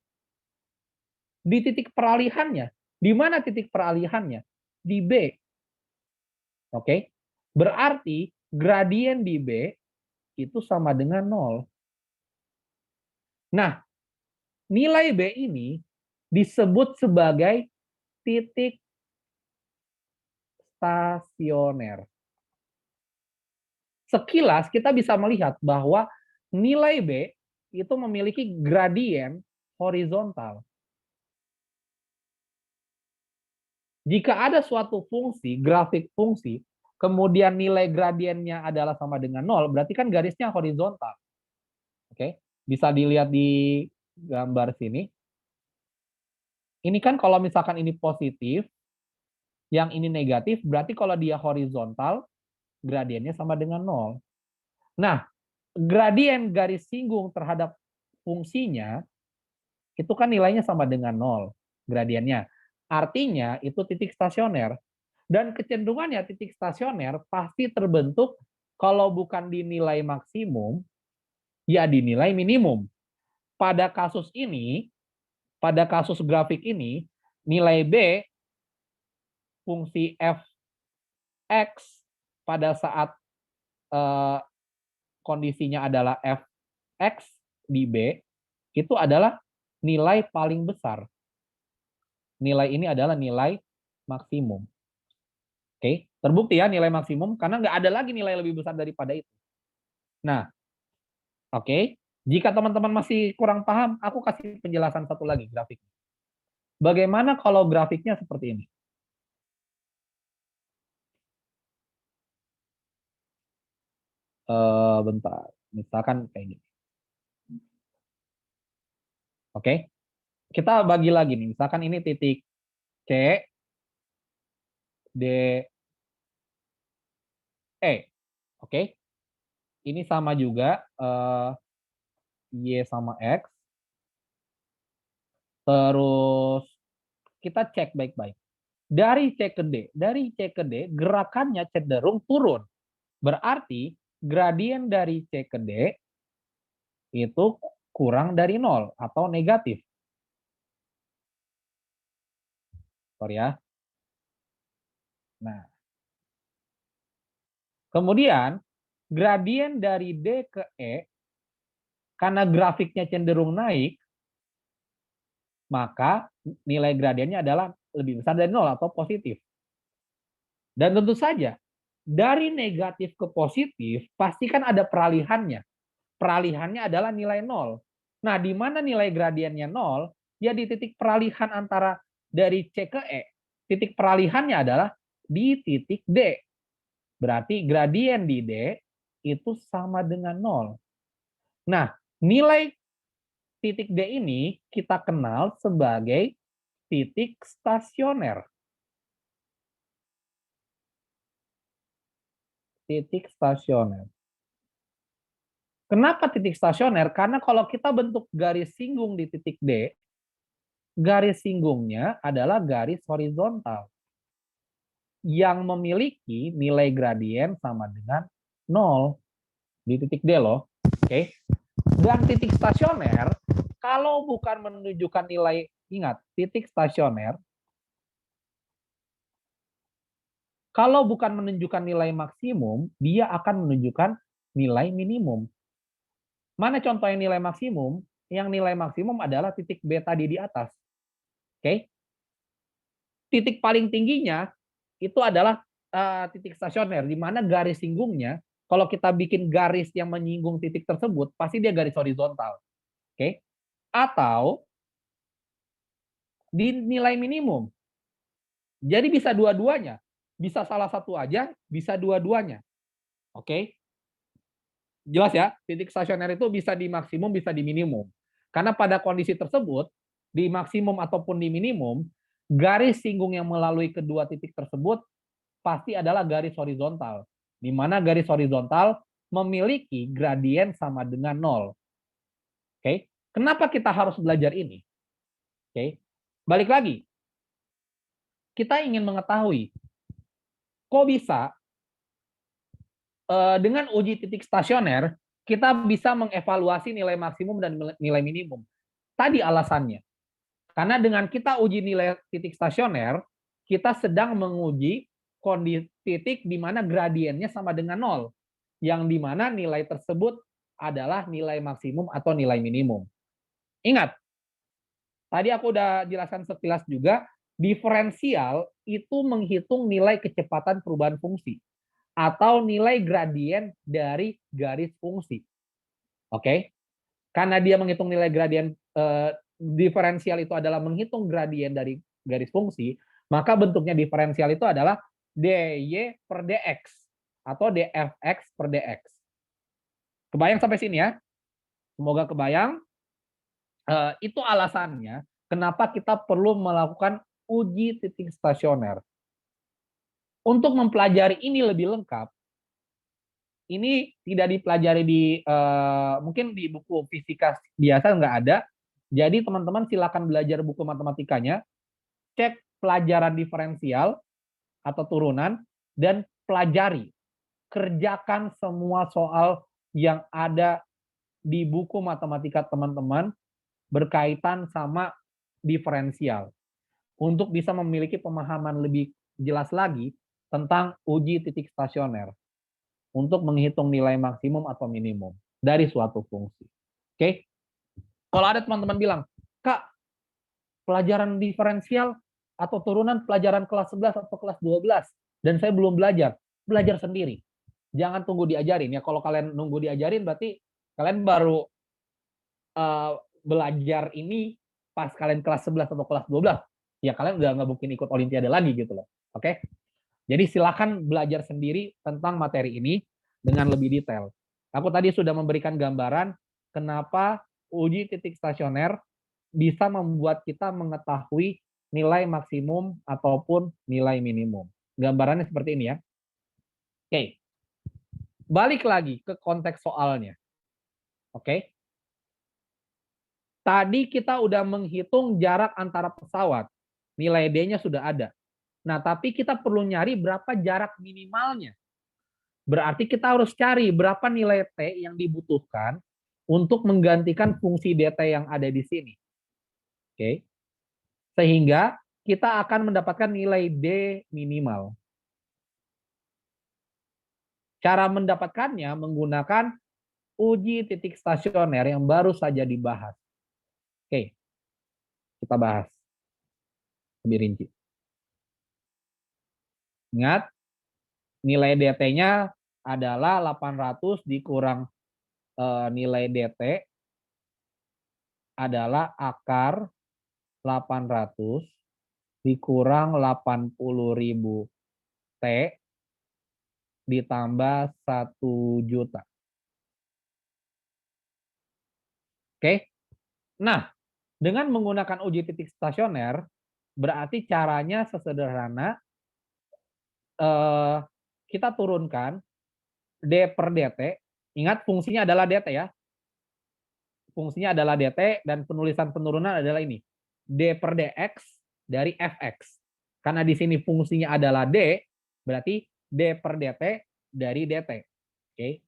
Di titik peralihannya. Di mana titik peralihannya? Di B. Oke. Berarti gradien di B itu sama dengan 0. Nah, nilai B ini disebut sebagai titik stasioner. Sekilas kita bisa melihat bahwa nilai B itu memiliki gradien horizontal. Jika ada suatu fungsi, grafik fungsi, kemudian nilai gradiennya adalah sama dengan 0, berarti kan garisnya horizontal. Oke, bisa dilihat di gambar sini. Ini kan kalau misalkan ini positif, yang ini negatif, berarti kalau dia horizontal, gradiennya sama dengan 0. Nah, gradien garis singgung terhadap fungsinya, itu kan nilainya sama dengan 0, gradiennya. Artinya itu titik stasioner. Dan kecenderungannya titik stasioner pasti terbentuk kalau bukan di nilai maksimum, ya di nilai minimum. Pada kasus ini, pada kasus grafik ini, nilai B fungsi f(x) pada saat kondisinya adalah f(x) di B, itu adalah nilai paling besar. Nilai ini adalah nilai maksimum. Oke, terbukti ya nilai maksimum, karena nggak ada lagi nilai lebih besar daripada itu. Nah, oke, jika teman-teman masih kurang paham, aku kasih penjelasan satu lagi grafik. Bagaimana kalau grafiknya seperti ini? Bentar, misalkan kayak gini. Oke, kita bagi lagi nih, misalkan ini titik C, D, E. Oke, ini sama juga Y sama X. Terus kita cek baik-baik. Dari C ke D, gerakannya cenderung turun. Berarti gradien dari C ke D itu kurang dari 0 atau negatif. Sorry ya. Nah, kemudian gradien dari D ke E, karena grafiknya cenderung naik, maka nilai gradiennya adalah lebih besar dari 0 atau positif. Dan tentu saja, dari negatif ke positif, pasti kan ada peralihannya. Peralihannya adalah nilai 0. Nah, di mana nilai gradiennya 0, ya di titik peralihan antara dari C ke E. Titik peralihannya adalah di titik D. Berarti gradien di D itu sama dengan 0. Nah, nilai titik D ini kita kenal sebagai titik stasioner. Titik stasioner. Kenapa titik stasioner? Karena kalau kita bentuk garis singgung di titik D, garis singgungnya adalah garis horizontal yang memiliki nilai gradien sama dengan 0 di titik D loh. Oke. Dan titik stasioner, kalau bukan menunjukkan nilai, ingat, titik stasioner, kalau bukan menunjukkan nilai maksimum, dia akan menunjukkan nilai minimum. Mana contoh yang nilai maksimum? Yang nilai maksimum adalah titik B tadi di atas. Oke. Titik paling tingginya itu adalah titik stasioner, di mana garis singgungnya, kalau kita bikin garis yang menyinggung titik tersebut, pasti dia garis horizontal. Oke. Atau di nilai minimum. Jadi bisa dua-duanya. Bisa salah satu aja, bisa dua-duanya. Oke. Jelas ya, titik stasioner itu bisa di maksimum, bisa di minimum. Karena pada kondisi tersebut, di maksimum ataupun di minimum, garis singgung yang melalui kedua titik tersebut pasti adalah garis horizontal. Di mana garis horizontal memiliki gradien sama dengan 0. Oke. Kenapa kita harus belajar ini? Oke. Balik lagi. Kita ingin mengetahui kok bisa dengan uji titik stasioner kita bisa mengevaluasi nilai maksimum dan nilai minimum. Tadi alasannya. Karena dengan kita uji nilai titik stasioner, kita sedang menguji kondisi titik di mana gradiennya sama dengan 0. Yang di mana nilai tersebut adalah nilai maksimum atau nilai minimum. Ingat, Tadi aku udah jelaskan sekilas juga, diferensial itu menghitung nilai kecepatan perubahan fungsi atau nilai gradien dari garis fungsi. Oke? Karena dia menghitung nilai gradien diferensial itu adalah menghitung gradien dari garis fungsi, maka bentuknya diferensial itu adalah dy per dx atau dfx per dx. Kebayang sampai sini ya? Semoga kebayang. Itu alasannya kenapa kita perlu melakukan uji titik stasioner. Untuk mempelajari ini lebih lengkap, ini tidak dipelajari di mungkin di buku fisika biasa nggak ada. Jadi teman-teman silakan belajar buku matematikanya, cek pelajaran diferensial atau turunan, dan pelajari, kerjakan semua soal yang ada di buku matematika teman-teman berkaitan sama diferensial untuk bisa memiliki pemahaman lebih jelas lagi tentang uji titik stasioner untuk menghitung nilai maksimum atau minimum dari suatu fungsi. Oke? Kalau ada teman-teman bilang, Kak, pelajaran diferensial atau turunan pelajaran kelas 11 atau kelas 12 dan saya belum belajar, belajar sendiri. Jangan tunggu diajarin ya. Kalau kalian nunggu diajarin berarti kalian baru belajar ini pas kalian kelas 11 atau kelas 12. Ya kalian udah nggak mungkin ikut olimpiade lagi gitu loh. Oke? Jadi silakan belajar sendiri tentang materi ini dengan lebih detail. Aku tadi sudah memberikan gambaran kenapa uji titik stasioner bisa membuat kita mengetahui nilai maksimum ataupun nilai minimum. Gambarannya seperti ini ya. Oke. Balik lagi ke konteks soalnya. Oke. Tadi kita udah menghitung jarak antara pesawat. Nilai D-nya sudah ada. Nah, tapi kita perlu nyari berapa jarak minimalnya. Berarti kita harus cari berapa nilai T yang dibutuhkan untuk menggantikan fungsi dt yang ada di sini. Oke. Sehingga kita akan mendapatkan nilai D minimal. Cara mendapatkannya menggunakan uji titik stasioner yang baru saja dibahas. Oke. Kita bahas lebih rinci. Ingat, nilai dt-nya adalah 800 dikurang nilai dt adalah akar 800 dikurang 80.000 T ditambah 1 juta. Oke. Nah, dengan menggunakan uji titik stasioner, berarti caranya sesederhana kita turunkan D per dt. Ingat fungsinya adalah dt ya. Fungsinya adalah dt dan penulisan penurunan adalah ini. D per dx dari fx. Karena di sini fungsinya adalah d, berarti d per dt dari dt. Oke.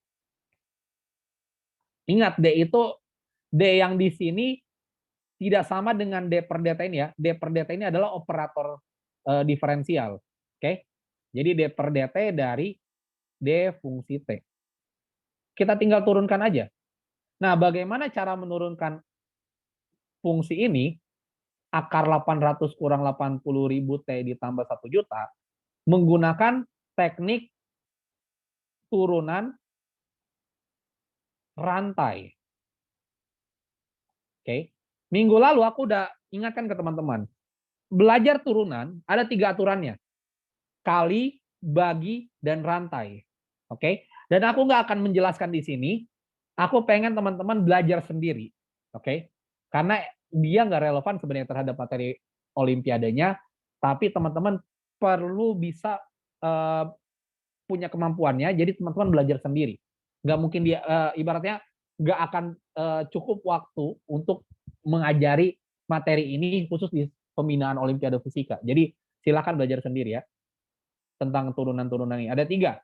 Ingat d yang di sini tidak sama dengan d per dt ini ya. D per dt ini adalah operator diferensial. Oke. Jadi d per dt dari d fungsi t. Kita tinggal turunkan aja. Nah, bagaimana cara menurunkan fungsi ini? Akar 800 kurang 80.000 T ditambah 1 juta menggunakan teknik turunan rantai. Oke. Minggu lalu aku udah ingatkan ke teman-teman. Belajar turunan ada 3 aturannya. Kali, bagi, dan rantai. Oke. Dan aku nggak akan menjelaskan di sini. Aku pengen teman-teman belajar sendiri. Oke. Karena dia nggak relevan sebenarnya terhadap materi olimpiadanya, tapi teman-teman perlu bisa punya kemampuannya, jadi teman-teman belajar sendiri. Nggak mungkin dia ibaratnya nggak akan cukup waktu untuk mengajari materi ini khusus di pembinaan olimpiade fisika. Jadi silakan belajar sendiri ya tentang turunan-turunan ini. Ada 3,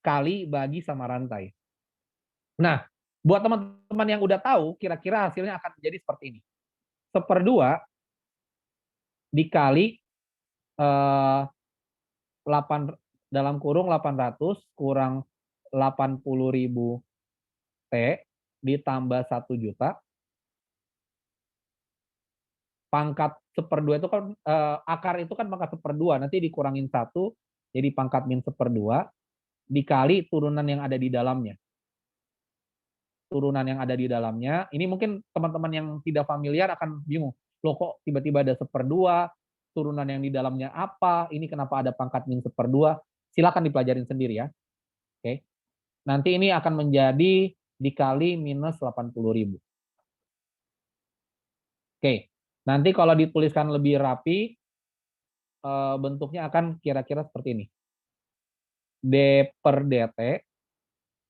kali, bagi, sama rantai. Nah, buat teman-teman yang udah tahu, kira-kira hasilnya akan menjadi seperti ini. 1/2 dikali 8 dalam kurung 800 kurang 80.000 T ditambah 1 juta pangkat 1/2 itu kan, akar itu kan pangkat 1/2, nanti dikurangin 1, jadi pangkat min 1/2, dikali turunan yang ada di dalamnya. Turunan yang ada di dalamnya, ini mungkin teman-teman yang tidak familiar akan bingung, loh kok tiba-tiba ada 1/2, turunan yang di dalamnya apa, ini kenapa ada pangkat min 1/2, silakan dipelajarin sendiri ya. Oke. Nanti ini akan menjadi dikali minus 80.000. Oke, nanti kalau dituliskan lebih rapi, bentuknya akan kira-kira seperti ini. D per dt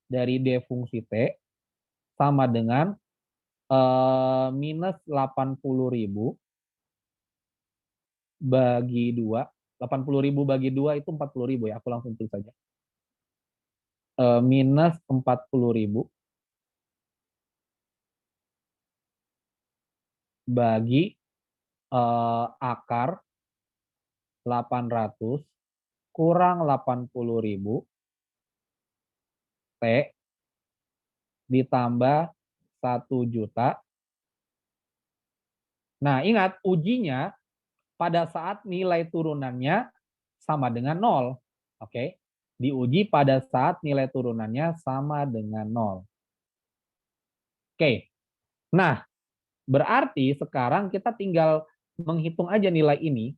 dari D fungsi T sama dengan minus 80.000 bagi 2. 80.000 bagi 2 itu 40.000 ya, aku langsung tulis saja. Minus 40.000 bagi akar 800 kurang 80.000 T ditambah 1 juta. Nah, ingat ujinya pada saat nilai turunannya sama dengan 0. Oke. Diuji pada saat nilai turunannya sama dengan 0. Oke. Nah, berarti sekarang kita tinggal menghitung aja nilai ini.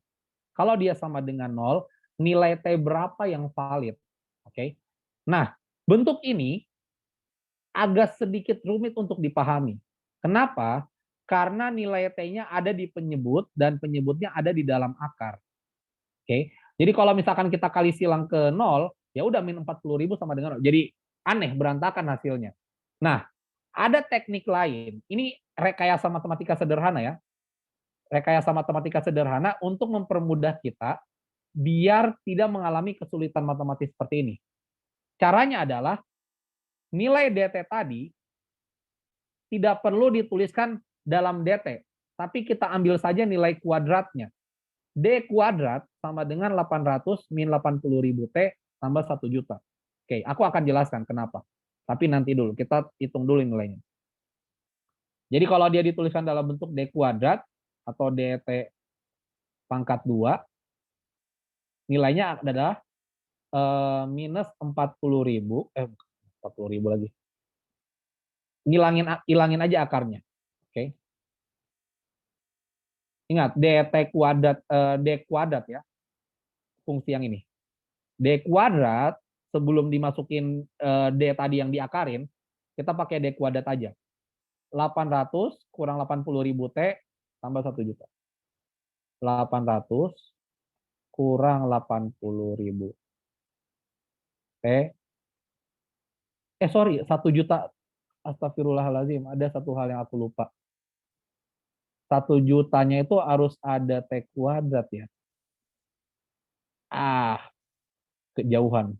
Kalau dia sama dengan 0, nilai T berapa yang valid? Oke. Nah, bentuk ini agak sedikit rumit untuk dipahami. Kenapa? Karena nilai T-nya ada di penyebut dan penyebutnya ada di dalam akar. Oke. Jadi kalau misalkan kita kali silang ke 0, ya udah min 40.000 sama dengan 0. Jadi aneh, berantakan hasilnya. Nah, ada teknik lain. Ini rekayasa matematika sederhana ya. Rekayasa matematika sederhana untuk mempermudah kita biar tidak mengalami kesulitan matematis seperti ini. Caranya adalah nilai dt tadi tidak perlu dituliskan dalam dt, tapi kita ambil saja nilai kuadratnya. D kuadrat sama dengan 800 min 80.000 T tambah 1 juta. Oke, aku akan jelaskan kenapa. Tapi nanti dulu, kita hitung dulu nilainya. Jadi kalau dia dituliskan dalam bentuk D kuadrat atau dt pangkat 2, nilainya adalah minus 40.000, 40.000 lagi. Hilangin aja akarnya. Oke. Ingat, D kuadrat ya, fungsi yang ini. D kuadrat, sebelum dimasukin D tadi yang diakarin, kita pakai D kuadrat aja. 800 kurang 80.000 T tambah 1 juta. 800 kurang 80.000 T. Sorry, 1 juta. Astagfirullahaladzim, ada satu hal yang aku lupa. 1 jutanya itu harus ada T kuadrat ya. Kejauhan.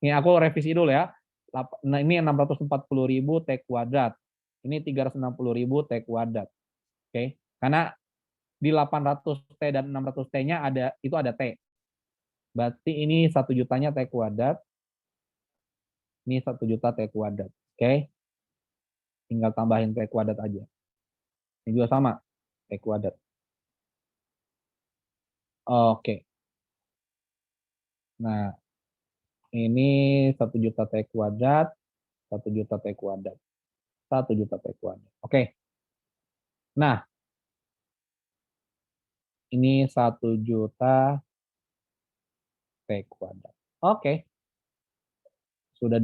Ini aku revisi dulu ya. Nah, ini 640.000 T kuadrat. Ini 360.000 T kuadrat. Oke. Karena di 800 T dan 600 T-nya itu ada T. Berarti ini 1 jutanya T kuadrat. Ini 1 juta T kuadrat. Oke. Tinggal tambahin T kuadrat aja. Ini juga sama. T kuadrat. Oke. Nah, ini 1 juta T kuadrat, 1 juta T kuadrat, 1 juta T kuadrat. Oke. Nah, ini 1 juta T kuadrat. Oke. Sudah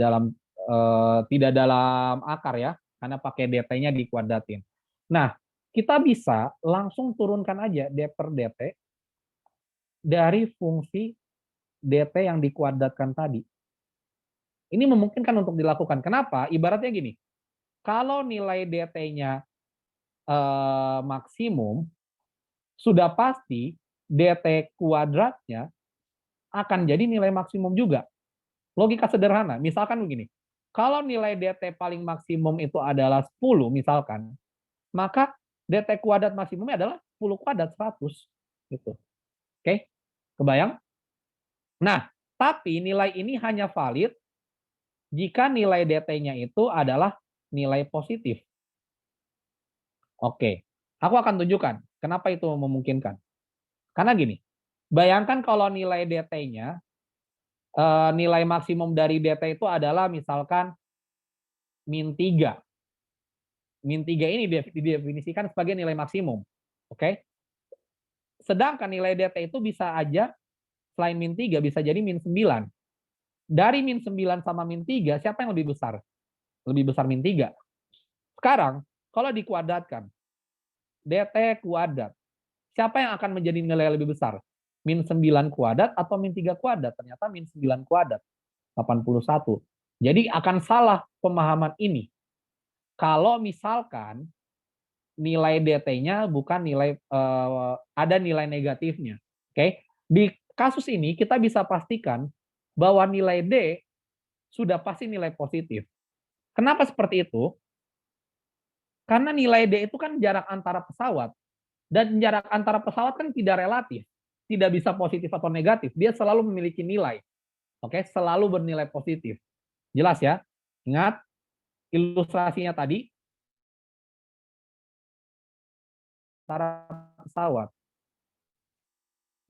tidak dalam akar ya, karena pakai dt-nya dikuadratin. Nah, kita bisa langsung turunkan aja d per dt dari fungsi dt yang dikuadratkan tadi. Ini memungkinkan untuk dilakukan. Kenapa? Ibaratnya gini, kalau nilai dt-nya maksimum, sudah pasti dt kuadratnya akan jadi nilai maksimum juga. Logika sederhana, misalkan begini, kalau nilai dt paling maksimum itu adalah 10 misalkan, maka dt kuadrat maksimumnya adalah 10 kuadrat 100. Gitu. Oke, kebayang? Nah, tapi nilai ini hanya valid jika nilai dt-nya itu adalah nilai positif. Oke, aku akan tunjukkan. Kenapa itu memungkinkan? Karena gini, bayangkan kalau nilai DT-nya, nilai maksimum dari DT itu adalah misalkan min 3. Min 3 ini didefinisikan sebagai nilai maksimum. Oke? Sedangkan nilai DT itu bisa aja, selain min 3, bisa jadi min 9. Dari min 9 sama min 3, siapa yang lebih besar? Lebih besar min 3. Sekarang, kalau dikuadratkan, DT kuadrat, siapa yang akan menjadi nilai yang lebih besar? Min 9 kuadrat atau min 3 kuadrat? Ternyata min 9 kuadrat, 81. Jadi akan salah pemahaman ini kalau misalkan nilai DT-nya bukan nilai, ada nilai negatifnya. Oke? Di kasus ini kita bisa pastikan bahwa nilai D sudah pasti nilai positif. Kenapa seperti itu? Karena nilai D itu kan jarak antara pesawat, dan jarak antara pesawat kan tidak relatif, tidak bisa positif atau negatif, dia selalu memiliki nilai. Oke, selalu bernilai positif. Jelas ya? Ingat ilustrasinya tadi, antara pesawat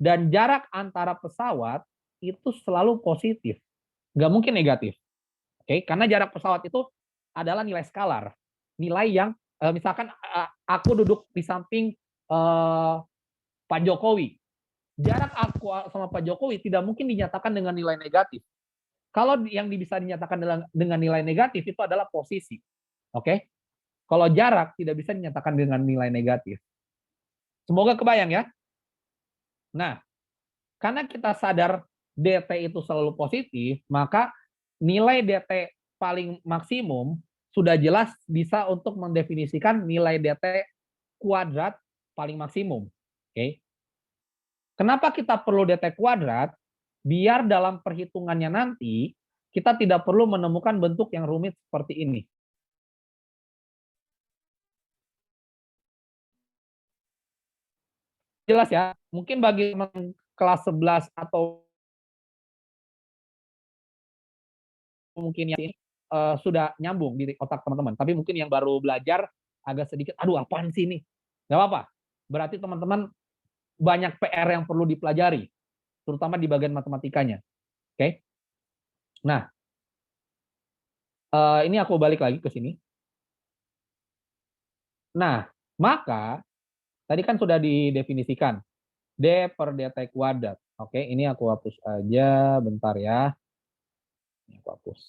dan jarak antara pesawat itu selalu positif, nggak mungkin negatif. Oke, karena jarak pesawat itu adalah nilai skalar, nilai yang misalkan aku duduk di samping Pak Jokowi, jarak aku sama Pak Jokowi tidak mungkin dinyatakan dengan nilai negatif. Kalau yang bisa dinyatakan dengan nilai negatif itu adalah posisi. Oke? Kalau jarak tidak bisa dinyatakan dengan nilai negatif. Semoga kebayang ya. Nah, karena kita sadar DT itu selalu positif, maka nilai DT paling maksimum sudah jelas bisa untuk mendefinisikan nilai DT kuadrat paling maksimum. Oke. Kenapa kita perlu DT kuadrat? Biar dalam perhitungannya nanti kita tidak perlu menemukan bentuk yang rumit seperti ini. Jelas ya? Mungkin bagi kelas 11 atau mungkin yang ini sudah nyambung di otak teman-teman. Tapi mungkin yang baru belajar agak sedikit, aduh apaan sih ini? Gak apa-apa. Berarti teman-teman banyak PR yang perlu dipelajari, terutama di bagian matematikanya. Oke? Nah, ini aku balik lagi ke sini. Nah, maka tadi kan sudah didefinisikan D per DT kuadrat. Oke, ini aku hapus aja, bentar ya. Ini aku hapus.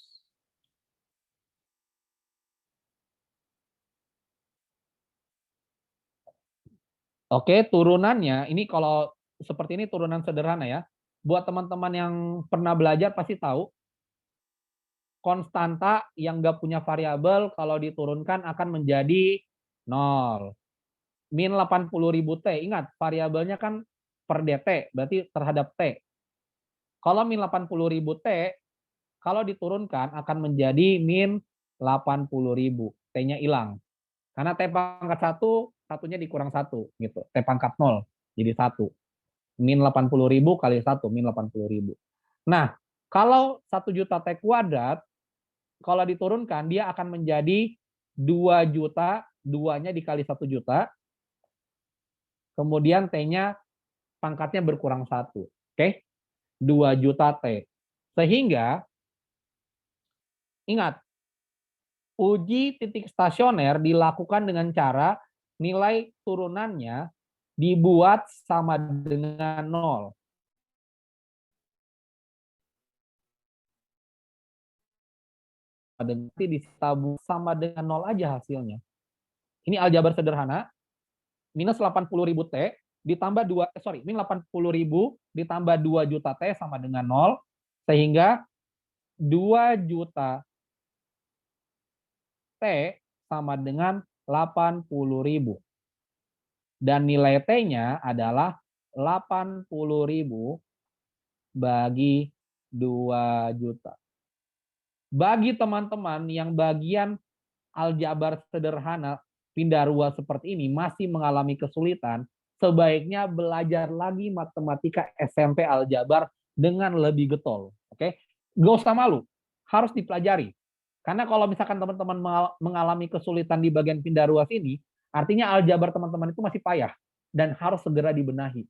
Oke, turunannya ini kalau seperti ini turunan sederhana ya. Buat teman-teman yang pernah belajar pasti tahu konstanta yang nggak punya variabel kalau diturunkan akan menjadi 0. Min 80.000 T, ingat variabelnya kan per DT, berarti terhadap T. Kalau min 80.000 T, kalau diturunkan akan menjadi min 80.000. T-nya hilang. Karena T pangkat 1, satunya dikurang 1. Gitu. T pangkat 0, jadi 1. Min 80.000 kali 1, min 80.000. Nah, kalau 1 juta T kuadrat, kalau diturunkan, dia akan menjadi 2 juta, 2-nya dikali 1 juta, kemudian T-nya pangkatnya berkurang 1. Oke? 2 juta T. Sehingga, ingat, uji titik stasioner dilakukan dengan cara nilai turunannya dibuat sama dengan 0. Nanti ditabung sama dengan 0 aja hasilnya. Ini aljabar sederhana. Minus 80.000 T ditambah 2, min 80.000 ditambah 2 juta T sama dengan 0. Sehingga 2 juta T sama dengan 80.000. Dan nilai T-nya adalah 80.000 bagi 2 juta. Bagi teman-teman yang bagian aljabar sederhana pindah ruas seperti ini masih mengalami kesulitan, sebaiknya belajar lagi matematika SMP aljabar dengan lebih getol. Oke? Gak usah malu, harus dipelajari. Karena kalau misalkan teman-teman mengalami kesulitan di bagian pindah ruas ini, artinya aljabar teman-teman itu masih payah. dan harus segera dibenahi.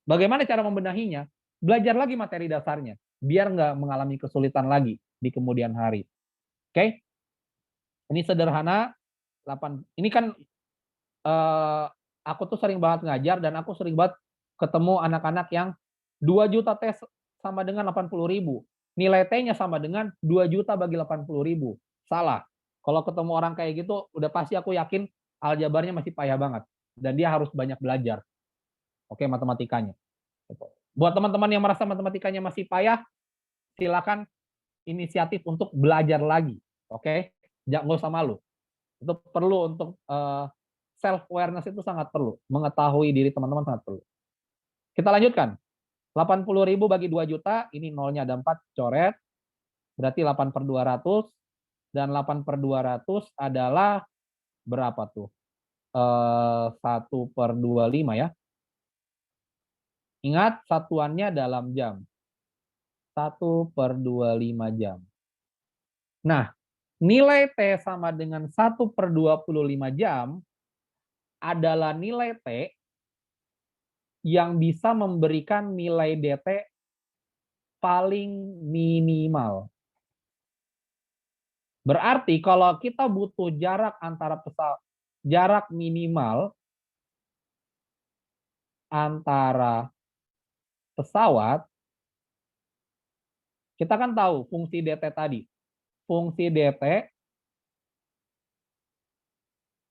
Bagaimana cara membenahinya? Belajar lagi materi dasarnya, biar nggak mengalami kesulitan lagi di kemudian hari. Oke? Ini sederhana. Ini kan aku tuh sering banget ngajar dan aku sering banget ketemu anak-anak yang 2 juta tes sama dengan 80.000. Nilai T-nya sama dengan 2 juta bagi 80.000. Salah. Kalau ketemu orang kayak gitu, udah pasti aku yakin aljabarnya masih payah banget. Dan dia harus banyak belajar. Oke, matematikanya. Buat teman-teman yang merasa matematikanya masih payah, silakan inisiatif untuk belajar lagi. Oke? Nggak usah malu. Itu perlu untuk self awareness, itu sangat perlu. Mengetahui diri teman-teman sangat perlu. Kita lanjutkan. 80.000 bagi 2 juta, ini nolnya ada 4, coret. Berarti 8/200. Dan 8/200 adalah berapa tuh? 1/25 ya. Ingat, satuannya dalam jam. 1/25 jam. Nah, nilai T sama dengan 1/25 jam adalah nilai T yang bisa memberikan nilai DT paling minimal. Berarti kalau kita butuh jarak antara jarak minimal antara pesawat, kita kan tahu fungsi DT tadi. Fungsi DT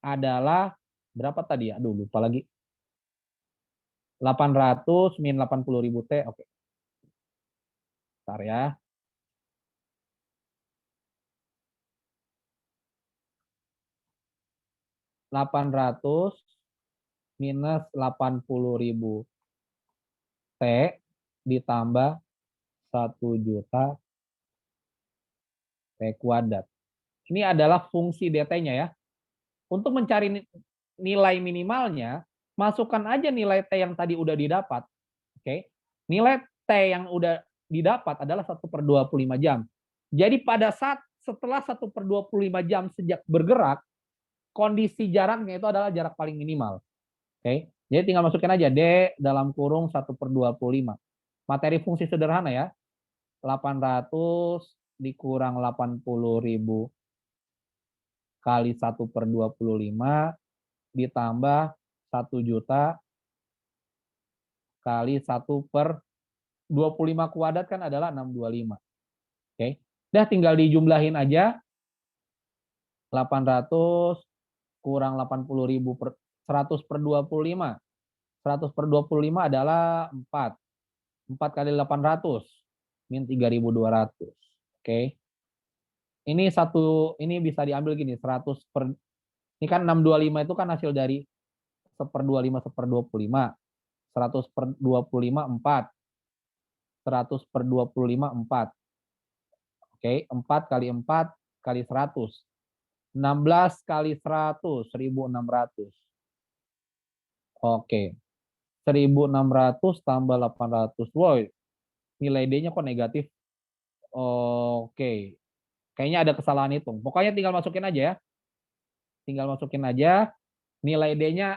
adalah berapa tadi ya? Aduh, lupa lagi. 800 min 80.000 T, oke. Bentar ya. 800 minus 80.000 T ditambah 1 juta T kuadrat. Ini adalah fungsi DT-nya ya. Untuk mencari nilai minimalnya, masukkan aja nilai T yang tadi udah didapat. Oke. Nilai T yang udah didapat adalah 1/25 jam. Jadi pada saat setelah 1/25 jam sejak bergerak, kondisi jaraknya itu adalah jarak paling minimal. Oke. Jadi tinggal masukin aja D dalam kurung 1/25. Materi fungsi sederhana ya. 800 dikurang 80.000 kali 1/25 ditambah 1 juta kali 1/25 kuadrat kan adalah 625. Oke. Dah tinggal dijumlahin aja. 800 kurang 80.000 per 100/25. 100/25 adalah 4. 4 kali 800 min 3.200. Oke. Ini ini bisa diambil gini, 100 per, ini kan 625 itu kan hasil dari 1/25 1/25. 100/25 4. 100/25 4. Oke, 4 kali 4 kali 100. 16 kali 100, 1.600. Oke. 1.600 tambah 800. Woi, nilai D-nya kok negatif? Oke. Kayaknya ada kesalahan hitung. Pokoknya tinggal masukin aja ya. Tinggal masukin aja. Nilai D-nya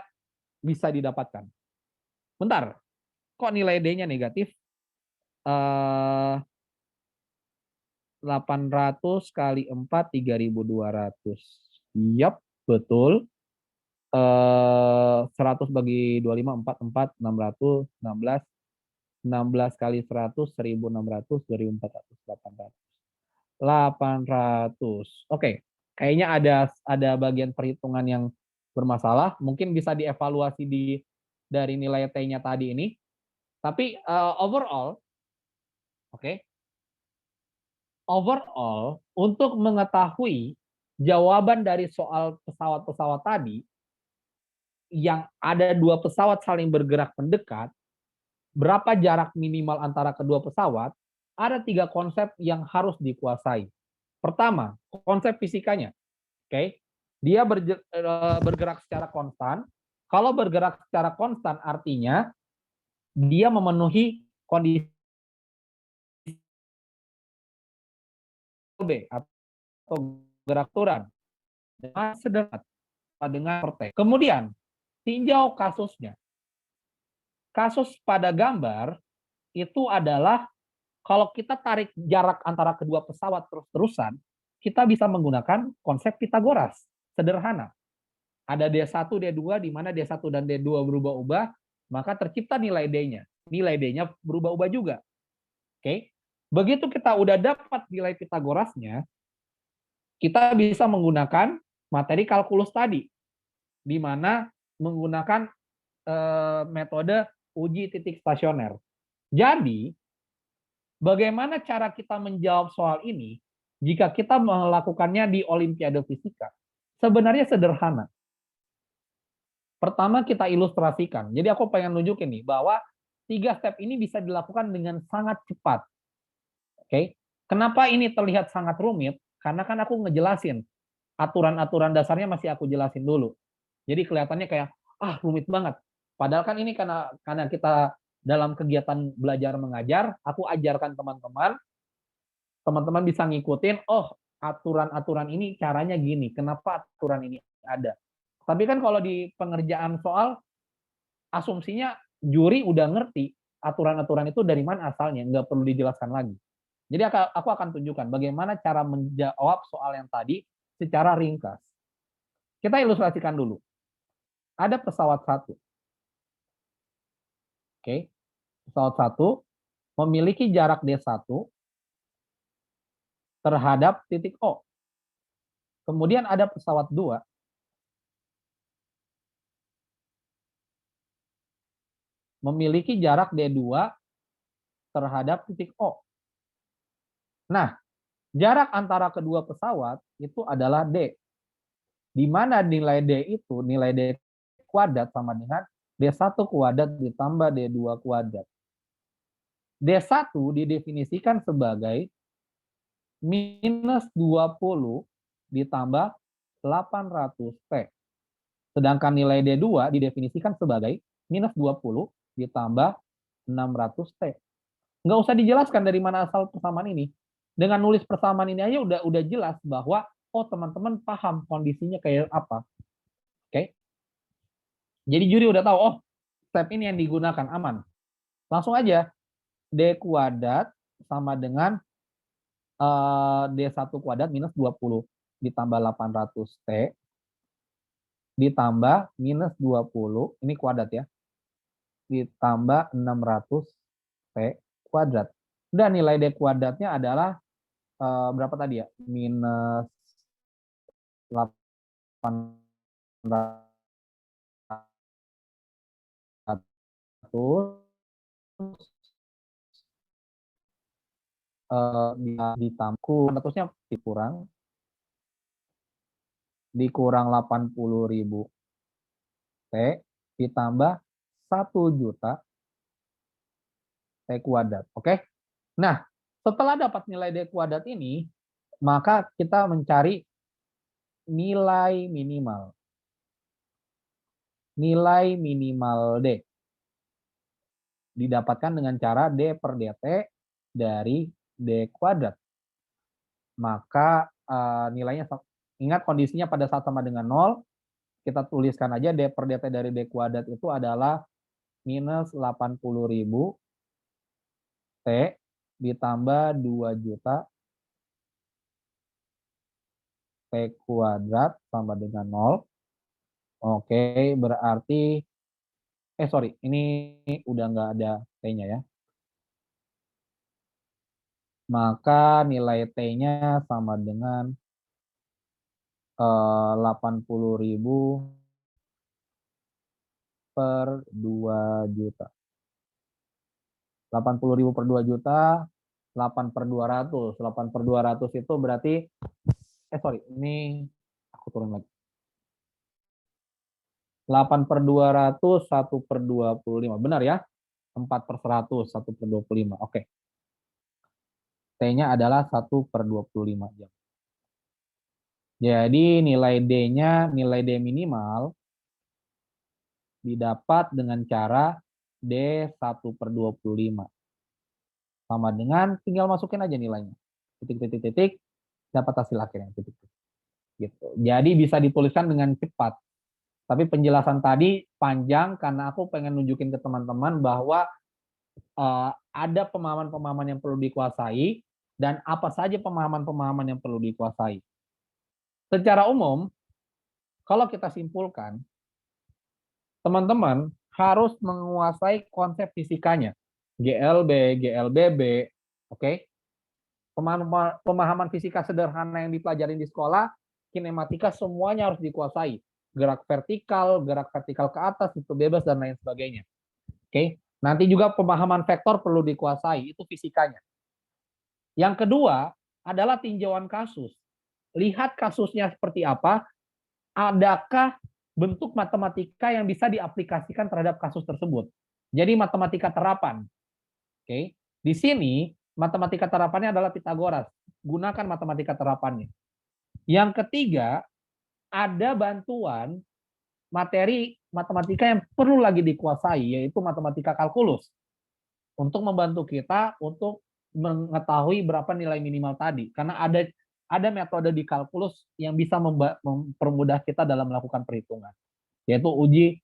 bisa didapatkan. Bentar. Kok nilai D-nya negatif? 800 kali 4, 3.200. Yap, betul. 100 bagi 25, 4, 4, 600, 16. 16 kali 100, 1.600, 2.400, 800. 800. Oke, kayaknya ada bagian perhitungan yang bermasalah. Mungkin bisa dievaluasi dari nilai T-nya tadi ini. Tapi overall, oke. Overall, untuk mengetahui jawaban dari soal pesawat-pesawat tadi, yang ada 2 pesawat saling bergerak mendekat, berapa jarak minimal antara kedua pesawat, ada 3 konsep yang harus dikuasai. Pertama, konsep fisikanya. Oke. Dia bergerak secara konstan. Kalau bergerak secara konstan artinya dia memenuhi kondisi B atau gerak turun dengan sederhana dengan pertek. Kemudian tinjau kasusnya. kasus pada gambar itu adalah kalau kita tarik jarak antara kedua pesawat terus-terusan, kita bisa menggunakan konsep Pitagoras. Sederhana. Ada D1, D2, di mana D1 dan D2 berubah-ubah, maka tercipta nilai D-nya. Nilai D-nya berubah-ubah juga. Oke. Begitu kita udah dapat nilai Pitagorasnya, kita bisa menggunakan materi kalkulus tadi, di mana menggunakan metode uji titik stasioner. Jadi, bagaimana cara kita menjawab soal ini jika kita melakukannya di Olimpiade Fisika? Sebenarnya sederhana. Pertama kita ilustrasikan. Jadi aku pengen nunjukin nih bahwa 3 step ini bisa dilakukan dengan sangat cepat. Oke. Kenapa ini terlihat sangat rumit? Karena kan aku ngejelasin aturan-aturan dasarnya masih aku jelasin dulu. Jadi kelihatannya kayak rumit banget. Padahal kan ini karena kita dalam kegiatan belajar mengajar, aku ajarkan teman-teman, teman-teman bisa ngikutin, aturan-aturan ini caranya gini, kenapa aturan ini ada. Tapi kan kalau di pengerjaan soal, asumsinya juri udah ngerti aturan-aturan itu dari mana asalnya, nggak perlu dijelaskan lagi. Jadi aku akan tunjukkan bagaimana cara menjawab soal yang tadi secara ringkas. Kita ilustrasikan dulu. Ada pesawat satu. Oke. Pesawat satu memiliki jarak D1 terhadap titik O. Kemudian ada pesawat 2 memiliki jarak D2 terhadap titik O. Nah, jarak antara kedua pesawat itu adalah D. Di mana nilai D itu, nilai D kuadrat sama dengan D1 kuadrat ditambah D2 kuadrat. D1 didefinisikan sebagai minus 20 ditambah 800T. Sedangkan nilai D2 didefinisikan sebagai minus 20 ditambah 600T. Nggak usah dijelaskan dari mana asal persamaan ini. Dengan nulis persamaan ini aja udah jelas bahwa teman-teman paham kondisinya kayak apa. Oke. Jadi juri udah tahu, step ini yang digunakan aman. Langsung aja D kuadrat sama dengan D1 kuadrat minus 20 ditambah 800T ditambah minus 20, ini kuadrat ya, ditambah 600T kuadrat. Dan nilai D kuadratnya adalah berapa tadi ya? Minus 800 ditambah 100-nya dikurang 80.000 T ditambah 1 juta T kuadrat. Oke. Nah, setelah dapat nilai D kuadrat ini, maka kita mencari nilai minimal. Nilai minimal D didapatkan dengan cara D per DT dari D kuadrat. Maka nilainya, ingat kondisinya pada saat sama dengan 0, kita tuliskan aja D per DT dari D kuadrat itu adalah minus 80.000 T ditambah 2 juta T kuadrat sama dengan 0. Oke, berarti, ini udah nggak ada T-nya ya. Maka nilai T-nya sama dengan 80.000 per 2 juta. 80.000 per 2 juta, 8 per 200. 8 per 200 itu berarti, ini aku turun lagi. 8 per 200, 1 per 25. Benar ya? 4 per 100, 1 per 25. Oke. T-nya adalah 1 per 25 jam. Jadi nilai D-nya, nilai D minimal didapat dengan cara D 1 per 25. Sama dengan, tinggal masukin aja nilainya. Titik, dapat hasil akhirnya. Titik. Gitu. Jadi bisa dituliskan dengan cepat. Tapi penjelasan tadi panjang karena aku pengen nunjukin ke teman-teman bahwa ada pemahaman-pemahaman yang perlu dikuasai dan apa saja pemahaman-pemahaman yang perlu dikuasai. Secara umum, kalau kita simpulkan, teman-teman harus menguasai konsep fisikanya. GLB, GLBB, oke? Pemahaman fisika sederhana yang dipelajari di sekolah, kinematika semuanya harus dikuasai. Gerak vertikal ke atas, itu bebas, dan lain sebagainya. Oke? Nanti juga pemahaman vektor perlu dikuasai, itu fisikanya. Yang kedua adalah tinjauan kasus. Lihat kasusnya seperti apa, adakah bentuk matematika yang bisa diaplikasikan terhadap kasus tersebut. Jadi matematika terapan. Oke. Di sini matematika terapannya adalah Pitagoras. Gunakan matematika terapannya. Yang ketiga, ada bantuan materi matematika yang perlu lagi dikuasai, yaitu matematika kalkulus. Untuk membantu kita untuk mengetahui berapa nilai minimal tadi. Karena ada metode di kalkulus yang bisa mempermudah kita dalam melakukan perhitungan, yaitu uji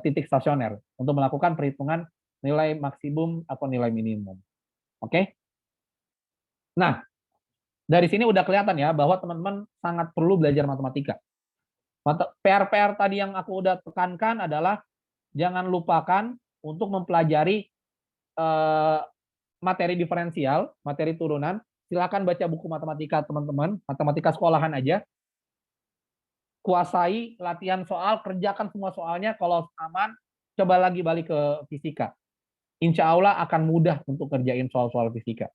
titik stasioner untuk melakukan perhitungan nilai maksimum atau nilai minimum. Oke? Nah, dari sini udah kelihatan ya bahwa teman-teman sangat perlu belajar matematika. PR-PR tadi yang aku udah tekankan adalah jangan lupakan untuk mempelajari materi diferensial, materi turunan. Silakan baca buku matematika teman-teman, matematika sekolahan aja. Kuasai latihan soal, kerjakan semua soalnya. Kalau aman, coba lagi balik ke fisika. Insya Allah akan mudah untuk kerjain soal-soal fisika.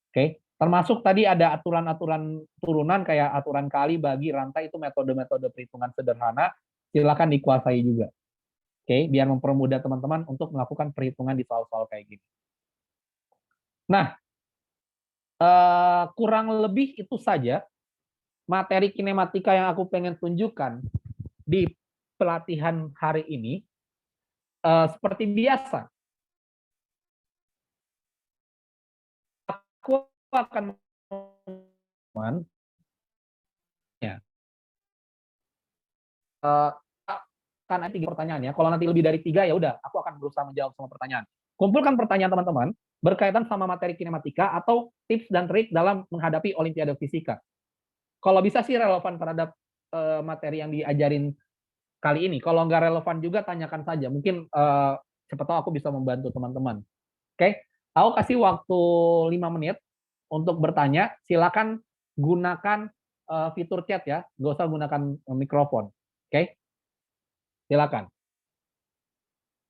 Oke, termasuk tadi ada aturan-aturan turunan kayak aturan kali, bagi, rantai, itu metode-metode perhitungan sederhana. Silakan dikuasai juga. Oke, biar mempermudah teman-teman untuk melakukan perhitungan di soal-soal kayak gini. Nah, kurang lebih itu saja materi kinematika yang aku pengen tunjukkan di pelatihan hari ini. Seperti biasa, aku akan kan nanti 3 pertanyaan ya. Kalau nanti lebih dari 3 ya udah, aku akan berusaha menjawab semua pertanyaan. Kumpulkan pertanyaan teman-teman berkaitan sama materi kinematika atau tips dan trik dalam menghadapi Olimpiade Fisika. Kalau bisa sih relevan terhadap materi yang diajarin kali ini. Kalau nggak relevan juga tanyakan saja. Mungkin siapa tahu aku bisa membantu teman-teman. Oke, aku kasih waktu 5 menit untuk bertanya. Silakan gunakan fitur chat ya, nggak usah gunakan mikrofon. Oke, silakan.